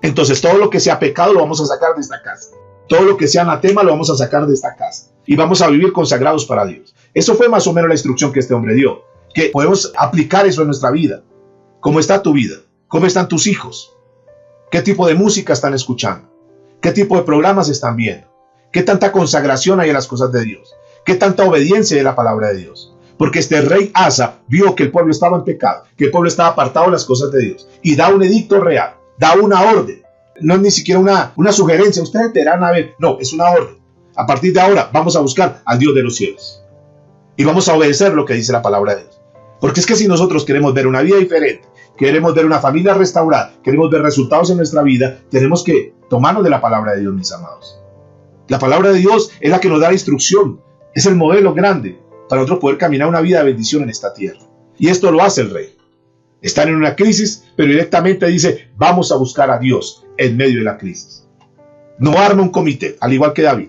Entonces todo lo que sea pecado lo vamos a sacar de esta casa. Todo lo que sea anatema lo vamos a sacar de esta casa. Y vamos a vivir consagrados para Dios. Eso fue más o menos la instrucción que este hombre dio. Que podemos aplicar eso en nuestra vida. ¿Cómo está tu vida? ¿Cómo están tus hijos? ¿Qué tipo de música están escuchando? ¿Qué tipo de programas están viendo? ¿Qué tanta consagración hay en las cosas de Dios? ¿Qué tanta obediencia hay en la palabra de Dios? Porque este rey Asa vio que el pueblo estaba en pecado, que el pueblo estaba apartado de las cosas de Dios. Y da un edicto real, da una orden. No es ni siquiera una sugerencia. Ustedes verán a ver. No, es una orden. A partir de ahora vamos a buscar al Dios de los cielos. Y vamos a obedecer lo que dice la palabra de Dios. Porque es que si nosotros queremos ver una vida diferente, queremos ver una familia restaurada, queremos ver resultados en nuestra vida, tenemos que tomarnos de la palabra de Dios, mis amados. La palabra de Dios es la que nos da la instrucción, es el modelo grande para nosotros poder caminar una vida de bendición en esta tierra. Y esto lo hace el rey. Están en una crisis, pero directamente dice, vamos a buscar a Dios en medio de la crisis. No arma un comité, al igual que David,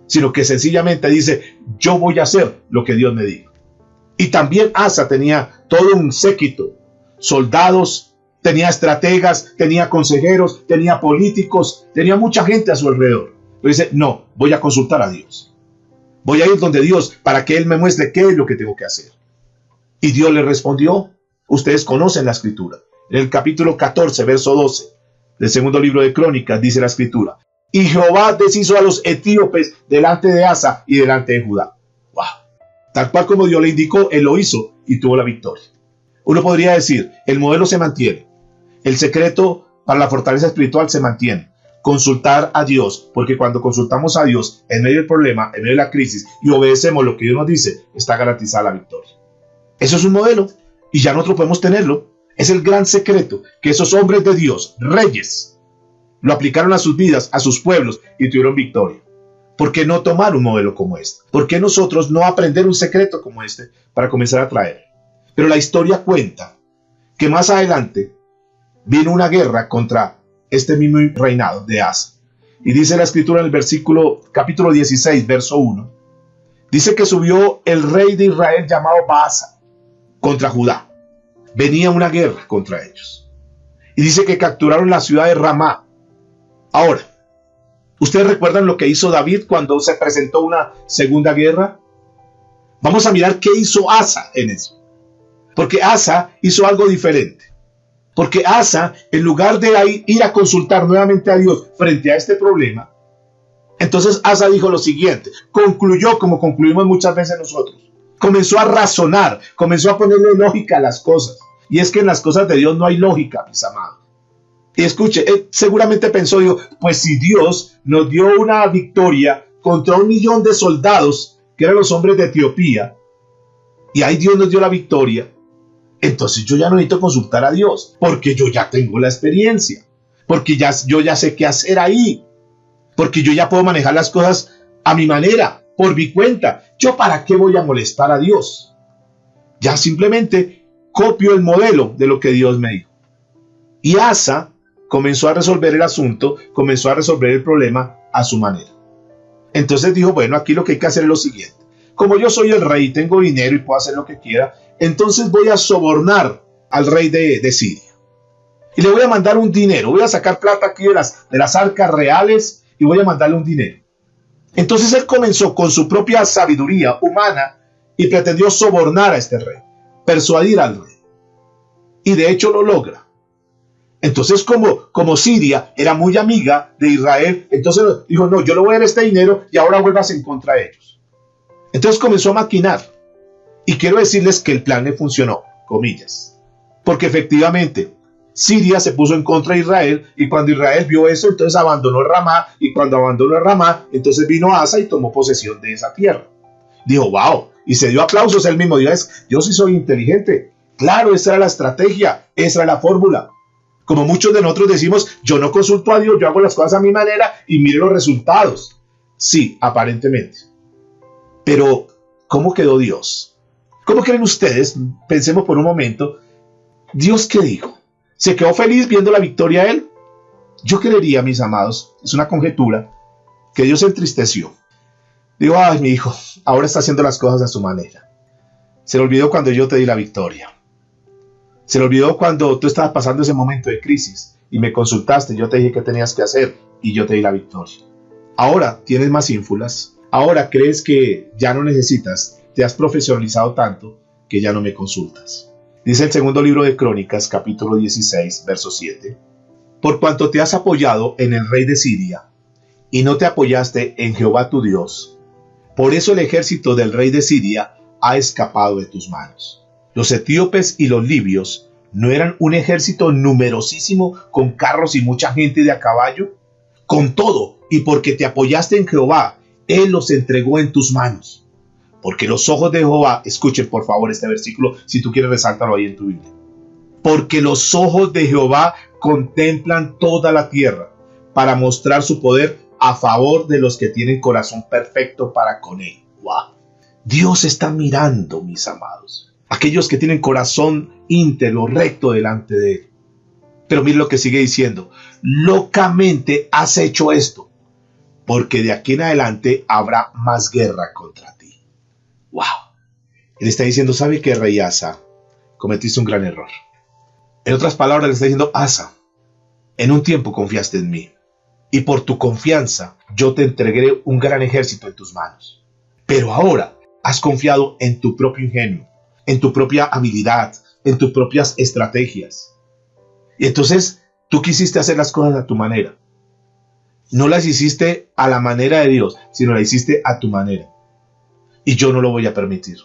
sino que sencillamente dice, yo voy a hacer lo que Dios me diga. Y también Asa tenía todo un séquito, soldados, tenía estrategas, tenía consejeros, tenía políticos, tenía mucha gente a su alrededor. Pero dice, no, voy a consultar a Dios. Voy a ir donde Dios para que Él me muestre qué es lo que tengo que hacer. Y Dios le respondió. Ustedes conocen la escritura. En el capítulo 14, verso 12 del segundo libro de Crónicas dice la escritura. Y Jehová deshizo a los etíopes delante de Asa y delante de Judá. ¡Wow! Tal cual como Dios le indicó, Él lo hizo y tuvo la victoria. Uno podría decir, el modelo se mantiene. El secreto para la fortaleza espiritual se mantiene. Consultar a Dios, porque cuando consultamos a Dios en medio del problema, en medio de la crisis y obedecemos lo que Dios nos dice, está garantizada la victoria. Eso es un modelo y ya nosotros podemos tenerlo. Es el gran secreto que esos hombres de Dios, reyes, lo aplicaron a sus vidas, a sus pueblos y tuvieron victoria. ¿Por qué no tomar un modelo como este? ¿Por qué nosotros no aprender un secreto como este para comenzar a traer? Pero la historia cuenta que más adelante vino una guerra contra este mismo reinado de Asa. Y dice la escritura en el capítulo 16, verso 1. Dice que subió el rey de Israel llamado Baasa contra Judá. Venía una guerra contra ellos. Y dice que capturaron la ciudad de Ramá. Ahora, ¿ustedes recuerdan lo que hizo David cuando se presentó una segunda guerra? Vamos a mirar qué hizo Asa en eso. Porque Asa hizo algo diferente. Porque Asa, en lugar de ir a consultar nuevamente a Dios frente a este problema, entonces Asa dijo lo siguiente, concluyó como concluimos muchas veces nosotros. Comenzó a razonar, comenzó a ponerle lógica a las cosas. Y es que en las cosas de Dios no hay lógica, mis amados. Y escuche, él seguramente pensó, digo, pues si Dios nos dio una victoria contra 1 millón de soldados, que eran los hombres de Etiopía, y ahí Dios nos dio la victoria, entonces yo ya no necesito consultar a Dios, porque yo ya tengo la experiencia, porque yo ya sé qué hacer ahí, porque yo ya puedo manejar las cosas a mi manera, por mi cuenta. ¿Yo para qué voy a molestar a Dios? Ya simplemente copio el modelo de lo que Dios me dijo. Y Asa comenzó a resolver el asunto, comenzó a resolver el problema a su manera. Entonces dijo, bueno, aquí lo que hay que hacer es lo siguiente. Como yo soy el rey, tengo dinero y puedo hacer lo que quiera, entonces voy a sobornar al rey de Siria. Y le voy a mandar un dinero, voy a sacar plata aquí de las arcas reales y voy a mandarle un dinero. Entonces él comenzó con su propia sabiduría humana y pretendió sobornar a este rey, persuadir al rey. Y de hecho lo logra. Entonces como Siria era muy amiga de Israel, entonces dijo, no, yo le voy a dar este dinero y ahora vuelvas en contra de ellos. Entonces comenzó a maquinar. Y quiero decirles que el plan le funcionó, comillas. Porque efectivamente Siria se puso en contra de Israel y cuando Israel vio eso, entonces abandonó Ramá y cuando abandonó Ramá, entonces vino Asa y tomó posesión de esa tierra. Dijo, wow, y se dio aplausos él mismo. Dijo, yo sí soy inteligente. Claro, esa era la estrategia, esa era la fórmula. Como muchos de nosotros decimos, yo no consulto a Dios, yo hago las cosas a mi manera y mire los resultados. Sí, aparentemente. Pero, ¿cómo quedó Dios? ¿Cómo creen ustedes? Pensemos por un momento. ¿Dios qué dijo? ¿Se quedó feliz viendo la victoria él? Yo creería, mis amados, es una conjetura, que Dios se entristeció. Digo, ay, mi hijo, ahora está haciendo las cosas a su manera. Se le olvidó cuando yo te di la victoria. Se le olvidó cuando tú estabas pasando ese momento de crisis y me consultaste, yo te dije qué tenías que hacer y yo te di la victoria. Ahora tienes más ínfulas, ahora crees que ya no necesitas, te has profesionalizado tanto que ya no me consultas. Dice el segundo libro de Crónicas, capítulo 16, verso 7. Por cuanto te has apoyado en el rey de Siria y no te apoyaste en Jehová tu Dios, por eso el ejército del rey de Siria ha escapado de tus manos. Los etíopes y los libios no eran un ejército numerosísimo con carros y mucha gente de a caballo. Con todo, y porque te apoyaste en Jehová, él los entregó en tus manos. Porque los ojos de Jehová, escuchen por favor este versículo, si tú quieres resáltalo ahí en tu Biblia. Porque los ojos de Jehová contemplan toda la tierra para mostrar su poder a favor de los que tienen corazón perfecto para con él. ¡Wow! Dios está mirando, mis amados, aquellos que tienen corazón íntegro, recto delante de él. Pero mire lo que sigue diciendo. Locamente has hecho esto, porque de aquí en adelante habrá más guerra contra ti. ¡Wow! Él está diciendo, ¿sabe qué, rey Asa? Cometiste un gran error. En otras palabras, le está diciendo, Asa, en un tiempo confiaste en mí, y por tu confianza yo te entregué un gran ejército en tus manos. Pero ahora has confiado en tu propio ingenio, en tu propia habilidad, en tus propias estrategias. Y entonces tú quisiste hacer las cosas a tu manera. No las hiciste a la manera de Dios, sino las hiciste a tu manera. Y yo no lo voy a permitir.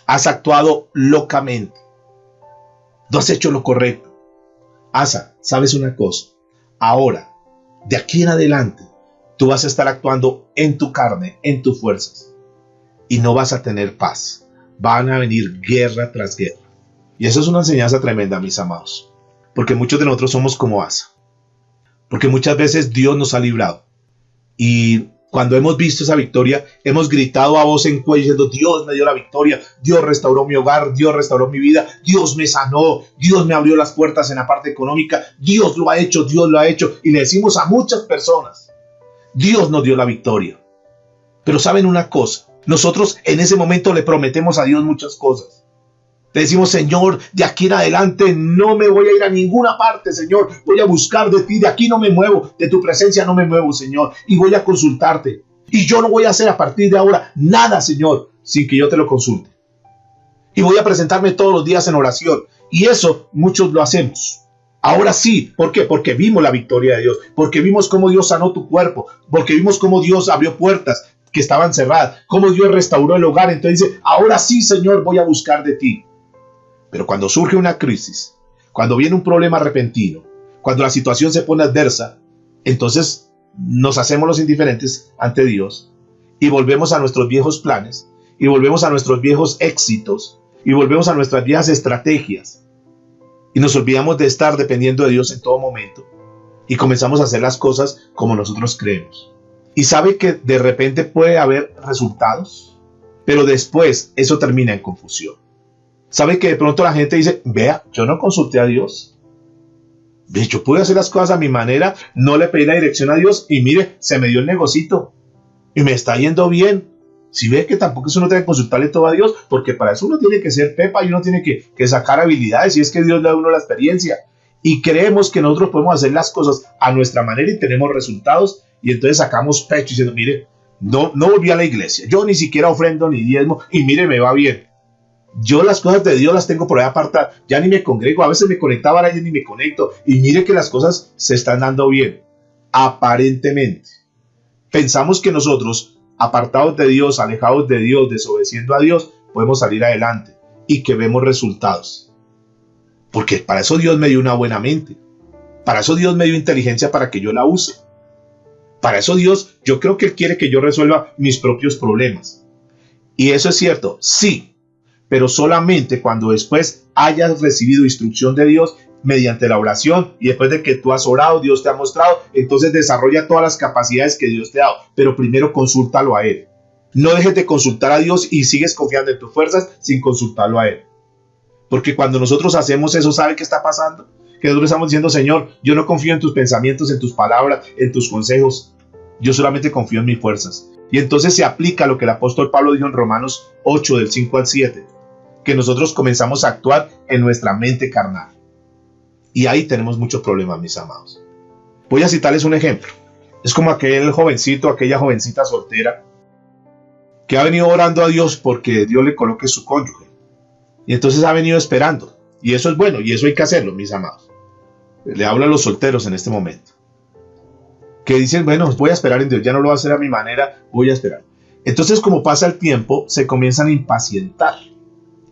Has actuado locamente. No has hecho lo correcto. Asa, ¿sabes una cosa? Ahora, de aquí en adelante, tú vas a estar actuando en tu carne, en tus fuerzas. Y no vas a tener paz. Van a venir guerra tras guerra. Y eso es una enseñanza tremenda, mis amados. Porque muchos de nosotros somos como Asa. Porque muchas veces Dios nos ha librado. Y cuando hemos visto esa victoria, hemos gritado a voz en cuello diciendo, Dios me dio la victoria, Dios restauró mi hogar, Dios restauró mi vida, Dios me sanó, Dios me abrió las puertas en la parte económica, Dios lo ha hecho, Dios lo ha hecho. Y le decimos a muchas personas, Dios nos dio la victoria. Pero ¿saben una cosa? Nosotros en ese momento le prometemos a Dios muchas cosas. Le decimos, Señor, de aquí en adelante no me voy a ir a ninguna parte, Señor. Voy a buscar de ti, de aquí no me muevo, de tu presencia no me muevo, Señor. Y voy a consultarte. Y yo no voy a hacer a partir de ahora nada, Señor, sin que yo te lo consulte. Y voy a presentarme todos los días en oración. Y eso muchos lo hacemos. Ahora sí, ¿por qué? Porque vimos la victoria de Dios. Porque vimos cómo Dios sanó tu cuerpo. Porque vimos cómo Dios abrió puertas que estaban cerradas. Cómo Dios restauró el hogar. Entonces dice, ahora sí, Señor, voy a buscar de ti. Pero cuando surge una crisis, cuando viene un problema repentino, cuando la situación se pone adversa, entonces nos hacemos los indiferentes ante Dios y volvemos a nuestros viejos planes y volvemos a nuestros viejos éxitos y volvemos a nuestras viejas estrategias y nos olvidamos de estar dependiendo de Dios en todo momento y comenzamos a hacer las cosas como nosotros creemos. Y sabe que de repente puede haber resultados, pero después eso termina en confusión. ¿Sabe que de pronto la gente dice, vea, yo no consulté a Dios? Yo pude hacer las cosas a mi manera, no le pedí la dirección a Dios y mire, se me dio el negocito y me está yendo bien. Si ve que tampoco eso uno tiene que consultarle todo a Dios, porque para eso uno tiene que ser pepa y uno tiene que sacar habilidades y es que Dios le da a uno la experiencia. Y creemos que nosotros podemos hacer las cosas a nuestra manera y tenemos resultados y entonces sacamos pecho diciendo, mire, no volví a la iglesia, yo ni siquiera ofrendo ni diezmo y mire, me va bien. Yo las cosas de Dios las tengo por ahí apartadas, ya ni me congrego, a veces me conectaba, ahora ya ni me conecto, y mire que las cosas se están dando bien, aparentemente. Pensamos que nosotros, apartados de Dios, alejados de Dios, desobedeciendo a Dios, podemos salir adelante, y que vemos resultados. Porque para eso Dios me dio una buena mente, para eso Dios me dio inteligencia para que yo la use. Para eso Dios, yo creo que Él quiere que yo resuelva mis propios problemas. Y eso es cierto, sí. Pero solamente cuando después hayas recibido instrucción de Dios mediante la oración y después de que tú has orado, Dios te ha mostrado, entonces desarrolla todas las capacidades que Dios te ha dado, pero primero consúltalo a Él. No dejes de consultar a Dios y sigues confiando en tus fuerzas sin consultarlo a Él. Porque cuando nosotros hacemos eso, ¿sabe qué está pasando? Que nosotros estamos diciendo, Señor, yo no confío en tus pensamientos, en tus palabras, en tus consejos. Yo solamente confío en mis fuerzas. Y entonces se aplica lo que el apóstol Pablo dijo en Romanos 8, del 5 al 7. Que nosotros comenzamos a actuar en nuestra mente carnal. Y ahí tenemos muchos problemas, mis amados. Voy a citarles un ejemplo. Es como aquel jovencito, aquella jovencita soltera que ha venido orando a Dios porque Dios le coloque su cónyuge. Y entonces ha venido esperando. Y eso es bueno, y eso hay que hacerlo, mis amados. Le hablo a los solteros en este momento. Que dicen, bueno, voy a esperar en Dios, ya no lo voy a hacer a mi manera, voy a esperar. Entonces, como pasa el tiempo, se comienzan a impacientar.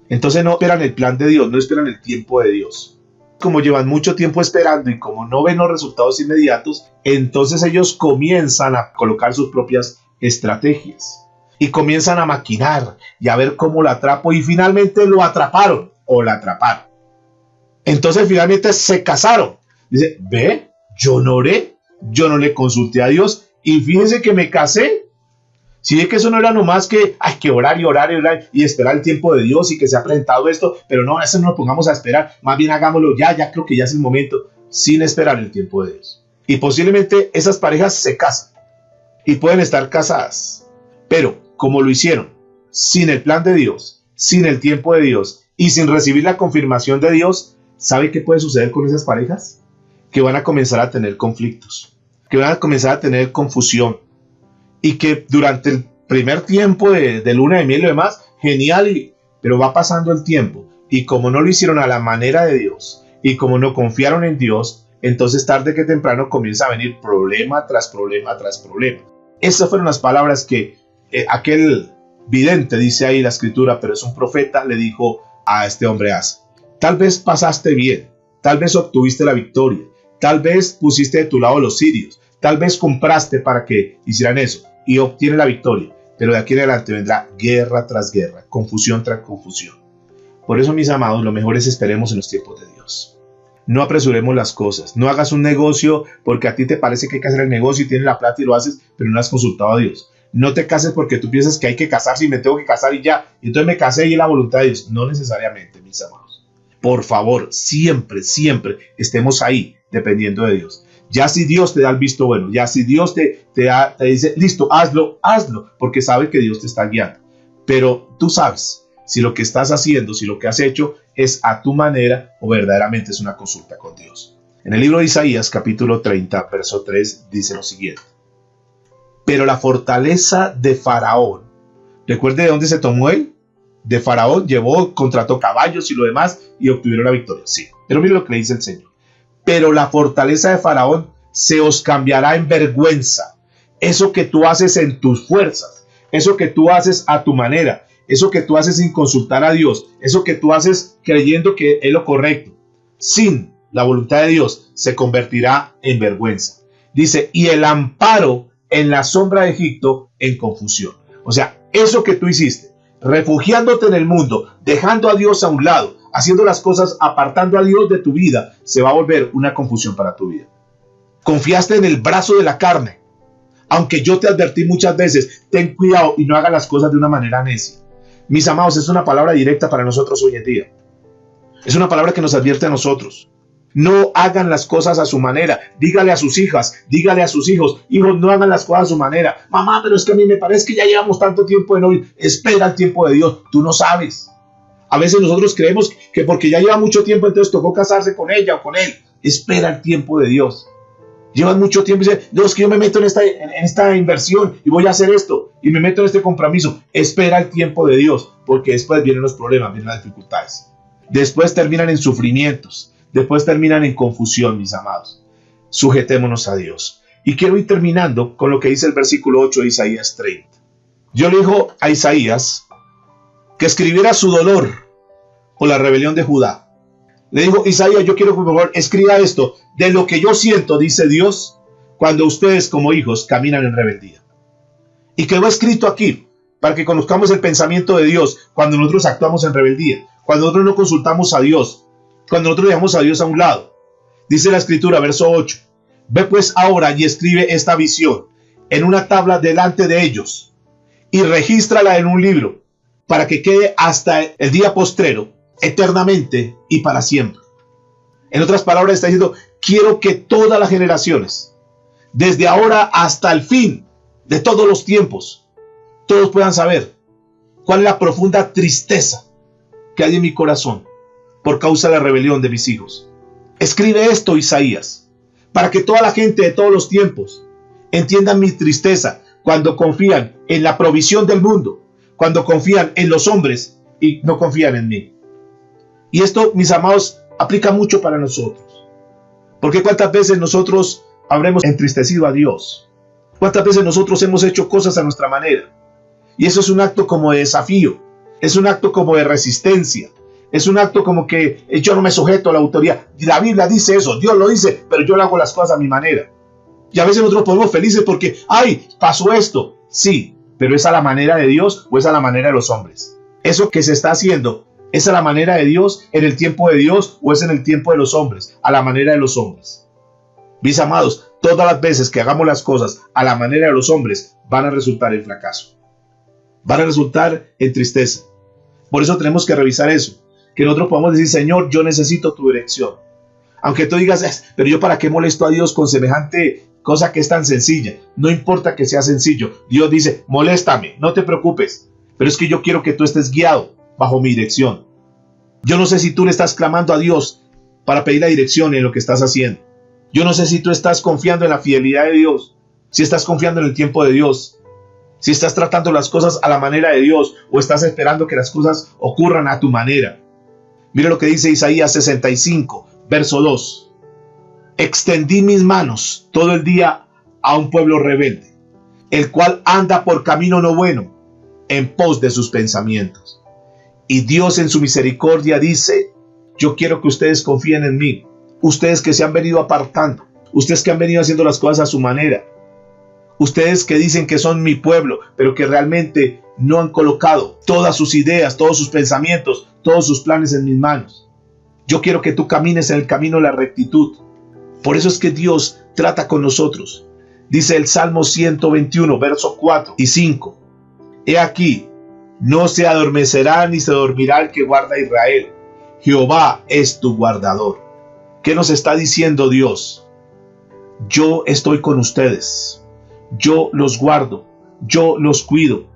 Entonces no esperan el plan de Dios, no esperan el tiempo de Dios. Como llevan mucho tiempo esperando y como no ven los resultados inmediatos, entonces ellos comienzan a colocar sus propias estrategias. Y comienzan a maquinar y a ver cómo lo atrapo y finalmente lo atraparon o la atraparon. Entonces finalmente se casaron. Dice, ve, yo no oré, yo no le consulté a Dios y fíjense que me casé. Si es que eso no era nomás que hay que orar y orar y orar y esperar el tiempo de Dios y que se ha presentado esto, pero no, eso no nos pongamos a esperar, más bien hagámoslo ya creo que ya es el momento, sin esperar el tiempo de Dios. Y posiblemente esas parejas se casan y pueden estar casadas, pero como lo hicieron sin el plan de Dios, sin el tiempo de Dios y sin recibir la confirmación de Dios, ¿sabe qué puede suceder con esas parejas? Que van a comenzar a tener conflictos, que van a comenzar a tener confusión. Y que durante el primer tiempo de luna de miel y lo demás, genial, pero va pasando el tiempo. Y como no lo hicieron a la manera de Dios, y como no confiaron en Dios, entonces tarde que temprano comienza a venir problema tras problema tras problema. Esas fueron las palabras que aquel vidente, dice ahí la escritura, pero es un profeta, le dijo a este hombre Asa. Tal vez pasaste bien, tal vez obtuviste la victoria, tal vez pusiste de tu lado los sirios, tal vez compraste para que hicieran eso y obtiene la victoria, pero de aquí en adelante vendrá guerra tras guerra, confusión tras confusión. Por eso, mis amados, lo mejor es esperemos en los tiempos de Dios. No apresuremos las cosas, no hagas un negocio porque a ti te parece que hay que hacer el negocio y tienes la plata y lo haces, pero no has consultado a Dios. No te cases porque tú piensas que hay que casarse y me tengo que casar y ya, y entonces me casé y es la voluntad de Dios. No necesariamente, mis amados. Por favor, siempre estemos ahí, dependiendo de Dios. Ya si Dios te da el visto bueno, ya si Dios te dice, listo, hazlo, porque sabe que Dios te está guiando. Pero tú sabes si lo que estás haciendo, si lo que has hecho es a tu manera o verdaderamente es una consulta con Dios. En el libro de Isaías, capítulo 30, verso 3, dice lo siguiente. Pero la fortaleza de Faraón, ¿recuerde de dónde se tomó él? De Faraón, contrató caballos y lo demás y obtuvieron la victoria. Sí, pero mire lo que le dice el Señor. Pero la fortaleza de Faraón se os cambiará en vergüenza. Eso que tú haces en tus fuerzas, eso que tú haces a tu manera, eso que tú haces sin consultar a Dios, eso que tú haces creyendo que es lo correcto, sin la voluntad de Dios, se convertirá en vergüenza. Dice, y el amparo en la sombra de Egipto en confusión. O sea, eso que tú hiciste, refugiándote en el mundo, dejando a Dios a un lado, haciendo las cosas, apartando a Dios de tu vida, se va a volver una confusión para tu vida. Confiaste en el brazo de la carne. Aunque yo te advertí muchas veces, ten cuidado y no hagas las cosas de una manera necia. Mis amados, es una palabra directa para nosotros hoy en día. Es una palabra que nos advierte a nosotros. No hagan las cosas a su manera. Dígale a sus hijas, dígale a sus hijos, hijos, no hagan las cosas a su manera. Mamá, pero es que a mí me parece que ya llevamos tanto tiempo en hoy. Espera el tiempo de Dios. Tú no sabes. A veces nosotros creemos que porque ya lleva mucho tiempo, entonces tocó casarse con ella o con él. Espera el tiempo de Dios. Llevan mucho tiempo y dicen, no, es que yo me meto en esta inversión y voy a hacer esto y me meto en este compromiso. Espera el tiempo de Dios, porque después vienen los problemas, vienen las dificultades. Después terminan en sufrimientos, después terminan en confusión, mis amados. Sujetémonos a Dios. Y quiero ir terminando con lo que dice el versículo 8 de Isaías 30. Yo le dijo a Isaías que escribiera su dolor por la rebelión de Judá. Le dijo, Isaías, yo quiero que por favor escriba esto, de lo que yo siento, dice Dios, cuando ustedes como hijos caminan en rebeldía. Y quedó escrito aquí, para que conozcamos el pensamiento de Dios cuando nosotros actuamos en rebeldía, cuando nosotros no consultamos a Dios, cuando nosotros dejamos a Dios a un lado. Dice la escritura, verso 8, ve pues ahora y escribe esta visión en una tabla delante de ellos y regístrala en un libro para que quede hasta el día postrero, eternamente y para siempre. En otras palabras, está diciendo, quiero que todas las generaciones, desde ahora hasta el fin de todos los tiempos, todos puedan saber cuál es la profunda tristeza que hay en mi corazón por causa de la rebelión de mis hijos. Escribe esto, Isaías, para que toda la gente de todos los tiempos entienda mi tristeza cuando confían en la provisión del mundo, cuando confían en los hombres y no confían en mí. Y esto, mis amados, aplica mucho para nosotros. Porque cuántas veces nosotros habremos entristecido a Dios. Cuántas veces nosotros hemos hecho cosas a nuestra manera. Y eso es un acto como de desafío. Es un acto como de resistencia. Es un acto como que yo no me sujeto a la autoridad. La Biblia dice eso, Dios lo dice, pero yo le hago las cosas a mi manera. Y a veces nosotros ponemos felices porque, ¡ay, pasó esto! Sí, pero ¿es a la manera de Dios o es a la manera de los hombres? Eso que se está haciendo, ¿es a la manera de Dios, en el tiempo de Dios o es en el tiempo de los hombres? A la manera de los hombres. Mis amados, todas las veces que hagamos las cosas a la manera de los hombres van a resultar en fracaso. Van a resultar en tristeza. Por eso tenemos que revisar eso. Que nosotros podamos decir, Señor, yo necesito tu dirección. Aunque tú digas, pero yo para qué molesto a Dios con semejante cosa que es tan sencilla. No importa que sea sencillo. Dios dice, moléstame, no te preocupes. Pero es que yo quiero que tú estés guiado bajo mi dirección. Yo no sé si tú le estás clamando a Dios para pedir la dirección en lo que estás haciendo. Yo no sé si tú estás confiando en la fidelidad de Dios. Si estás confiando en el tiempo de Dios. Si estás tratando las cosas a la manera de Dios o estás esperando que las cosas ocurran a tu manera. Mira lo que dice Isaías 65, verso 2. Extendí mis manos todo el día a un pueblo rebelde, el cual anda por camino no bueno, en pos de sus pensamientos. Y Dios en su misericordia dice, yo quiero que ustedes confíen en mí. Ustedes que se han venido apartando, ustedes que han venido haciendo las cosas a su manera. Ustedes que dicen que son mi pueblo, pero que realmente no han colocado todas sus ideas, todos sus pensamientos, todos sus planes en mis manos. Yo quiero que tú camines en el camino de la rectitud. Por eso es que Dios trata con nosotros. Dice el Salmo 121, versos 4 y 5. He aquí, no se adormecerá ni se dormirá el que guarda a Israel. Jehová es tu guardador. ¿Qué nos está diciendo Dios? Yo estoy con ustedes. Yo los guardo, yo los cuido,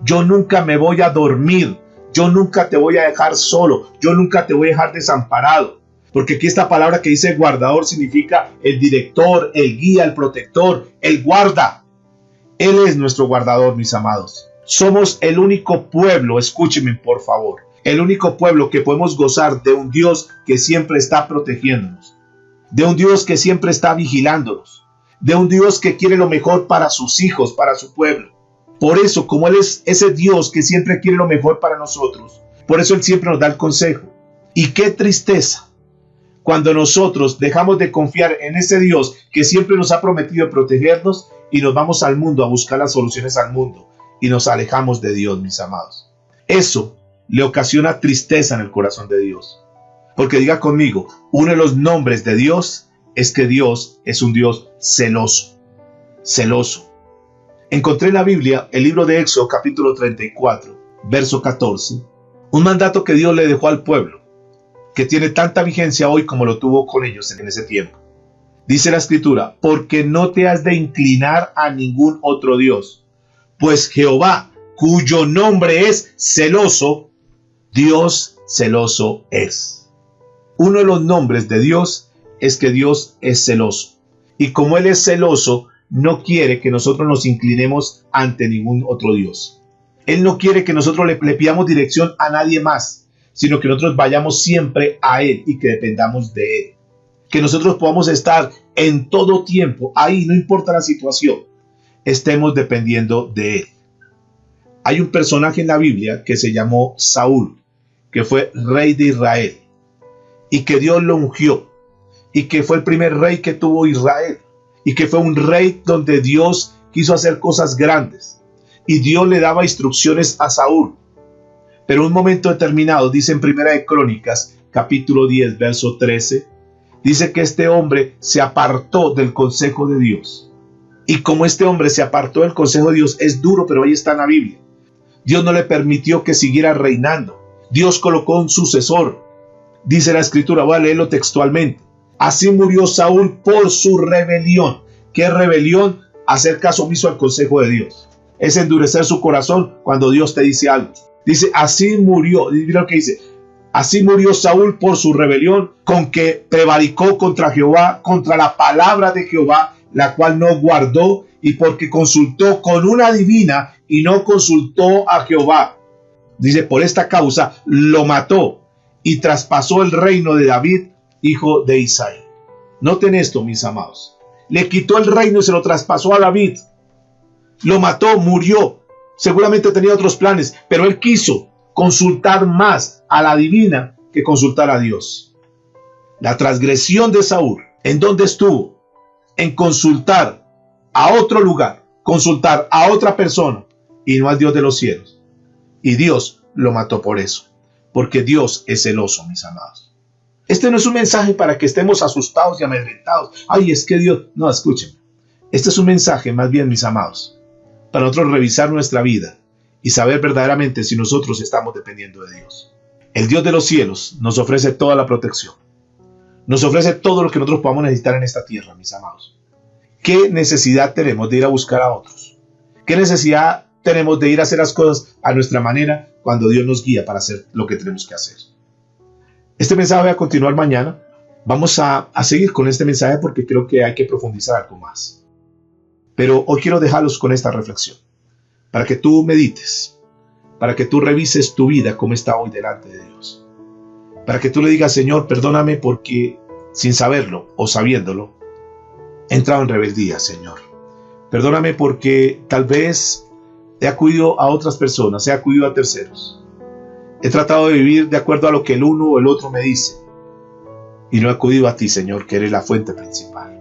yo nunca me voy a dormir, yo nunca te voy a dejar solo, yo nunca te voy a dejar desamparado. Porque aquí esta palabra que dice guardador significa el director, el guía, el protector, el guarda. Él es nuestro guardador, mis amados. Somos el único pueblo, escúchenme por favor, el único pueblo que podemos gozar de un Dios que siempre está protegiéndonos, de un Dios que siempre está vigilándonos, de un Dios que quiere lo mejor para sus hijos, para su pueblo. Por eso, como Él es ese Dios que siempre quiere lo mejor para nosotros, por eso Él siempre nos da el consejo. Y qué tristeza cuando nosotros dejamos de confiar en ese Dios que siempre nos ha prometido protegernos y nos vamos al mundo a buscar las soluciones al mundo y nos alejamos de Dios, mis amados. Eso le ocasiona tristeza en el corazón de Dios. Porque diga conmigo, uno de los nombres de Dios es que Dios es un Dios celoso, celoso. Encontré en la Biblia, el libro de Éxodo, capítulo 34, verso 14, un mandato que Dios le dejó al pueblo, que tiene tanta vigencia hoy como lo tuvo con ellos en ese tiempo. Dice la Escritura, porque no te has de inclinar a ningún otro Dios, pues Jehová, cuyo nombre es celoso, Dios celoso es. Uno de los nombres de Dios es que Dios es celoso. Y como Él es celoso, no quiere que nosotros nos inclinemos ante ningún otro Dios. Él no quiere que nosotros le pidamos dirección a nadie más, sino que nosotros vayamos siempre a Él y que dependamos de Él. Que nosotros podamos estar en todo tiempo, ahí, no importa la situación, estemos dependiendo de Él. Hay un personaje en la Biblia que se llamó Saúl, que fue rey de Israel, y que Dios lo ungió. Y que fue el primer rey que tuvo Israel, y que fue un rey donde Dios quiso hacer cosas grandes, y Dios le daba instrucciones a Saúl. Pero en un momento determinado, dice en Primera de Crónicas, capítulo 10, verso 13, dice que este hombre se apartó del consejo de Dios. Y como este hombre se apartó del consejo de Dios, es duro, pero ahí está en la Biblia. Dios no le permitió que siguiera reinando. Dios colocó un sucesor. Dice la escritura, voy a leerlo textualmente. Así murió Saúl por su rebelión. ¿Qué rebelión? Hacer caso omiso al consejo de Dios. Es endurecer su corazón cuando Dios te dice algo. Dice, así murió, mira lo que dice. Así murió Saúl por su rebelión, con que prevaricó contra Jehová, contra la palabra de Jehová, la cual no guardó, y porque consultó con una divina y no consultó a Jehová. Dice, por esta causa lo mató y traspasó el reino de David, hijo de Isaí. Noten esto, mis amados. Le quitó el reino y se lo traspasó a David. Lo mató, murió. Seguramente tenía otros planes, pero él quiso consultar más a la divina que consultar a Dios. La transgresión de Saúl, ¿en dónde estuvo? En consultar a otro lugar, consultar a otra persona y no al Dios de los cielos. Y Dios lo mató por eso, porque Dios es celoso, mis amados. Este no es un mensaje para que estemos asustados y amedrentados. Ay, es que Dios... No, escúchenme. Este es un mensaje más bien, mis amados, para nosotros revisar nuestra vida y saber verdaderamente si nosotros estamos dependiendo de Dios. El Dios de los cielos nos ofrece toda la protección. Nos ofrece todo lo que nosotros podamos necesitar en esta tierra, mis amados. ¿Qué necesidad tenemos de ir a buscar a otros? ¿Qué necesidad tenemos de ir a hacer las cosas a nuestra manera cuando Dios nos guía para hacer lo que tenemos que hacer? Este mensaje va a continuar mañana. Vamos a seguir con este mensaje porque creo que hay que profundizar algo más. Pero hoy quiero dejarlos con esta reflexión, para que tú medites, para que tú revises tu vida como está hoy delante de Dios, para que tú le digas, Señor, perdóname porque sin saberlo o sabiéndolo, he entrado en rebeldía, Señor. Perdóname porque tal vez he acudido a otras personas, he acudido a terceros. He tratado de vivir de acuerdo a lo que el uno o el otro me dice y no he acudido a ti, Señor, que eres la fuente principal.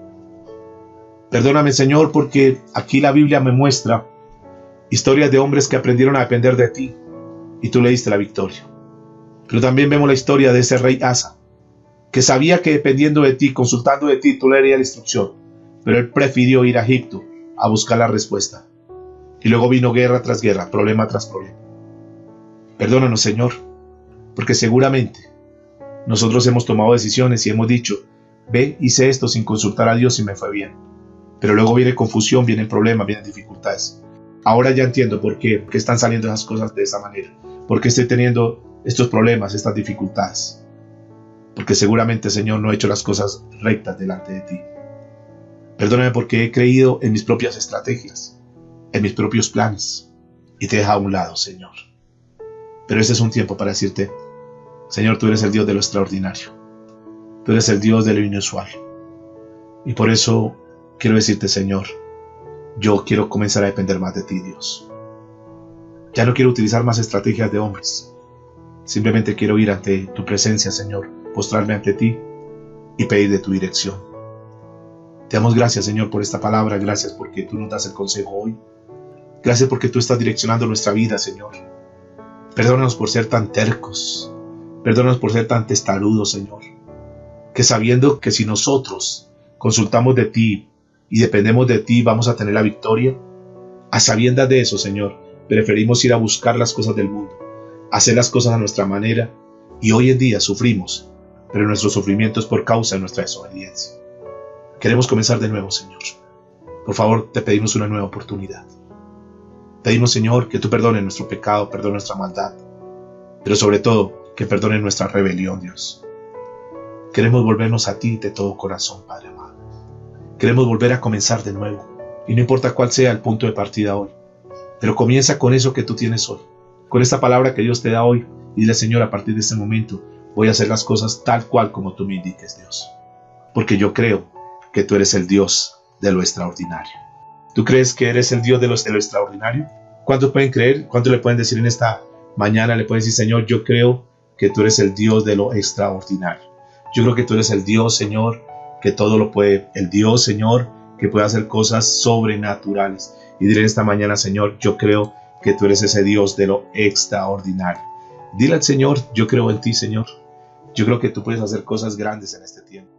Perdóname, Señor, porque aquí la Biblia me muestra historias de hombres que aprendieron a depender de ti y tú le diste la victoria. Pero también vemos la historia de ese rey Asa, que sabía que dependiendo de ti, consultando de ti, tú le darías la instrucción, pero él prefirió ir a Egipto a buscar la respuesta. Y luego vino guerra tras guerra, problema tras problema. Perdónanos, Señor, porque seguramente nosotros hemos tomado decisiones y hemos dicho, ve, hice esto sin consultar a Dios y me fue bien. Pero luego viene confusión, vienen problemas, vienen dificultades. Ahora ya entiendo por qué están saliendo esas cosas de esa manera. Por qué estoy teniendo estos problemas, estas dificultades. Porque seguramente, Señor, no he hecho las cosas rectas delante de ti. Perdóname porque he creído en mis propias estrategias, en mis propios planes, y te he dejado a un lado, Señor. Pero ese es un tiempo para decirte, Señor, tú eres el Dios de lo extraordinario. Tú eres el Dios de lo inusual. Y por eso quiero decirte, Señor, yo quiero comenzar a depender más de ti, Dios. Ya no quiero utilizar más estrategias de hombres. Simplemente quiero ir ante tu presencia, Señor, postrarme ante ti y pedir de tu dirección. Te damos gracias, Señor, por esta palabra. Gracias porque tú nos das el consejo hoy. Gracias porque tú estás direccionando nuestra vida, Señor. Perdónanos por ser tan tercos. Perdónanos por ser tan testarudos, Señor. Que sabiendo que si nosotros consultamos de ti y dependemos de ti, vamos a tener la victoria. A sabiendas de eso, Señor, preferimos ir a buscar las cosas del mundo, hacer las cosas a nuestra manera, y hoy en día sufrimos, pero nuestro sufrimiento es por causa de nuestra desobediencia. Queremos comenzar de nuevo, Señor. Por favor, te pedimos una nueva oportunidad. Pedimos, Señor, que tú perdones nuestro pecado, perdones nuestra maldad, pero sobre todo, que perdones nuestra rebelión, Dios. Queremos volvernos a ti de todo corazón, Padre amado. Queremos volver a comenzar de nuevo, y no importa cuál sea el punto de partida hoy, pero comienza con eso que tú tienes hoy, con esta palabra que Dios te da hoy, y dile, Señor, a partir de este momento, voy a hacer las cosas tal cual como tú me indiques, Dios. Porque yo creo que tú eres el Dios de lo extraordinario. ¿Tú crees que eres el Dios de lo extraordinario? ¿Cuántos pueden creer? ¿Cuántos le pueden decir en esta mañana? Le pueden decir, Señor, yo creo que tú eres el Dios de lo extraordinario. Yo creo que tú eres el Dios, Señor, que todo lo puede. El Dios, Señor, que puede hacer cosas sobrenaturales. Y diré esta mañana, Señor, yo creo que tú eres ese Dios de lo extraordinario. Dile al Señor, yo creo en ti, Señor. Yo creo que tú puedes hacer cosas grandes en este tiempo.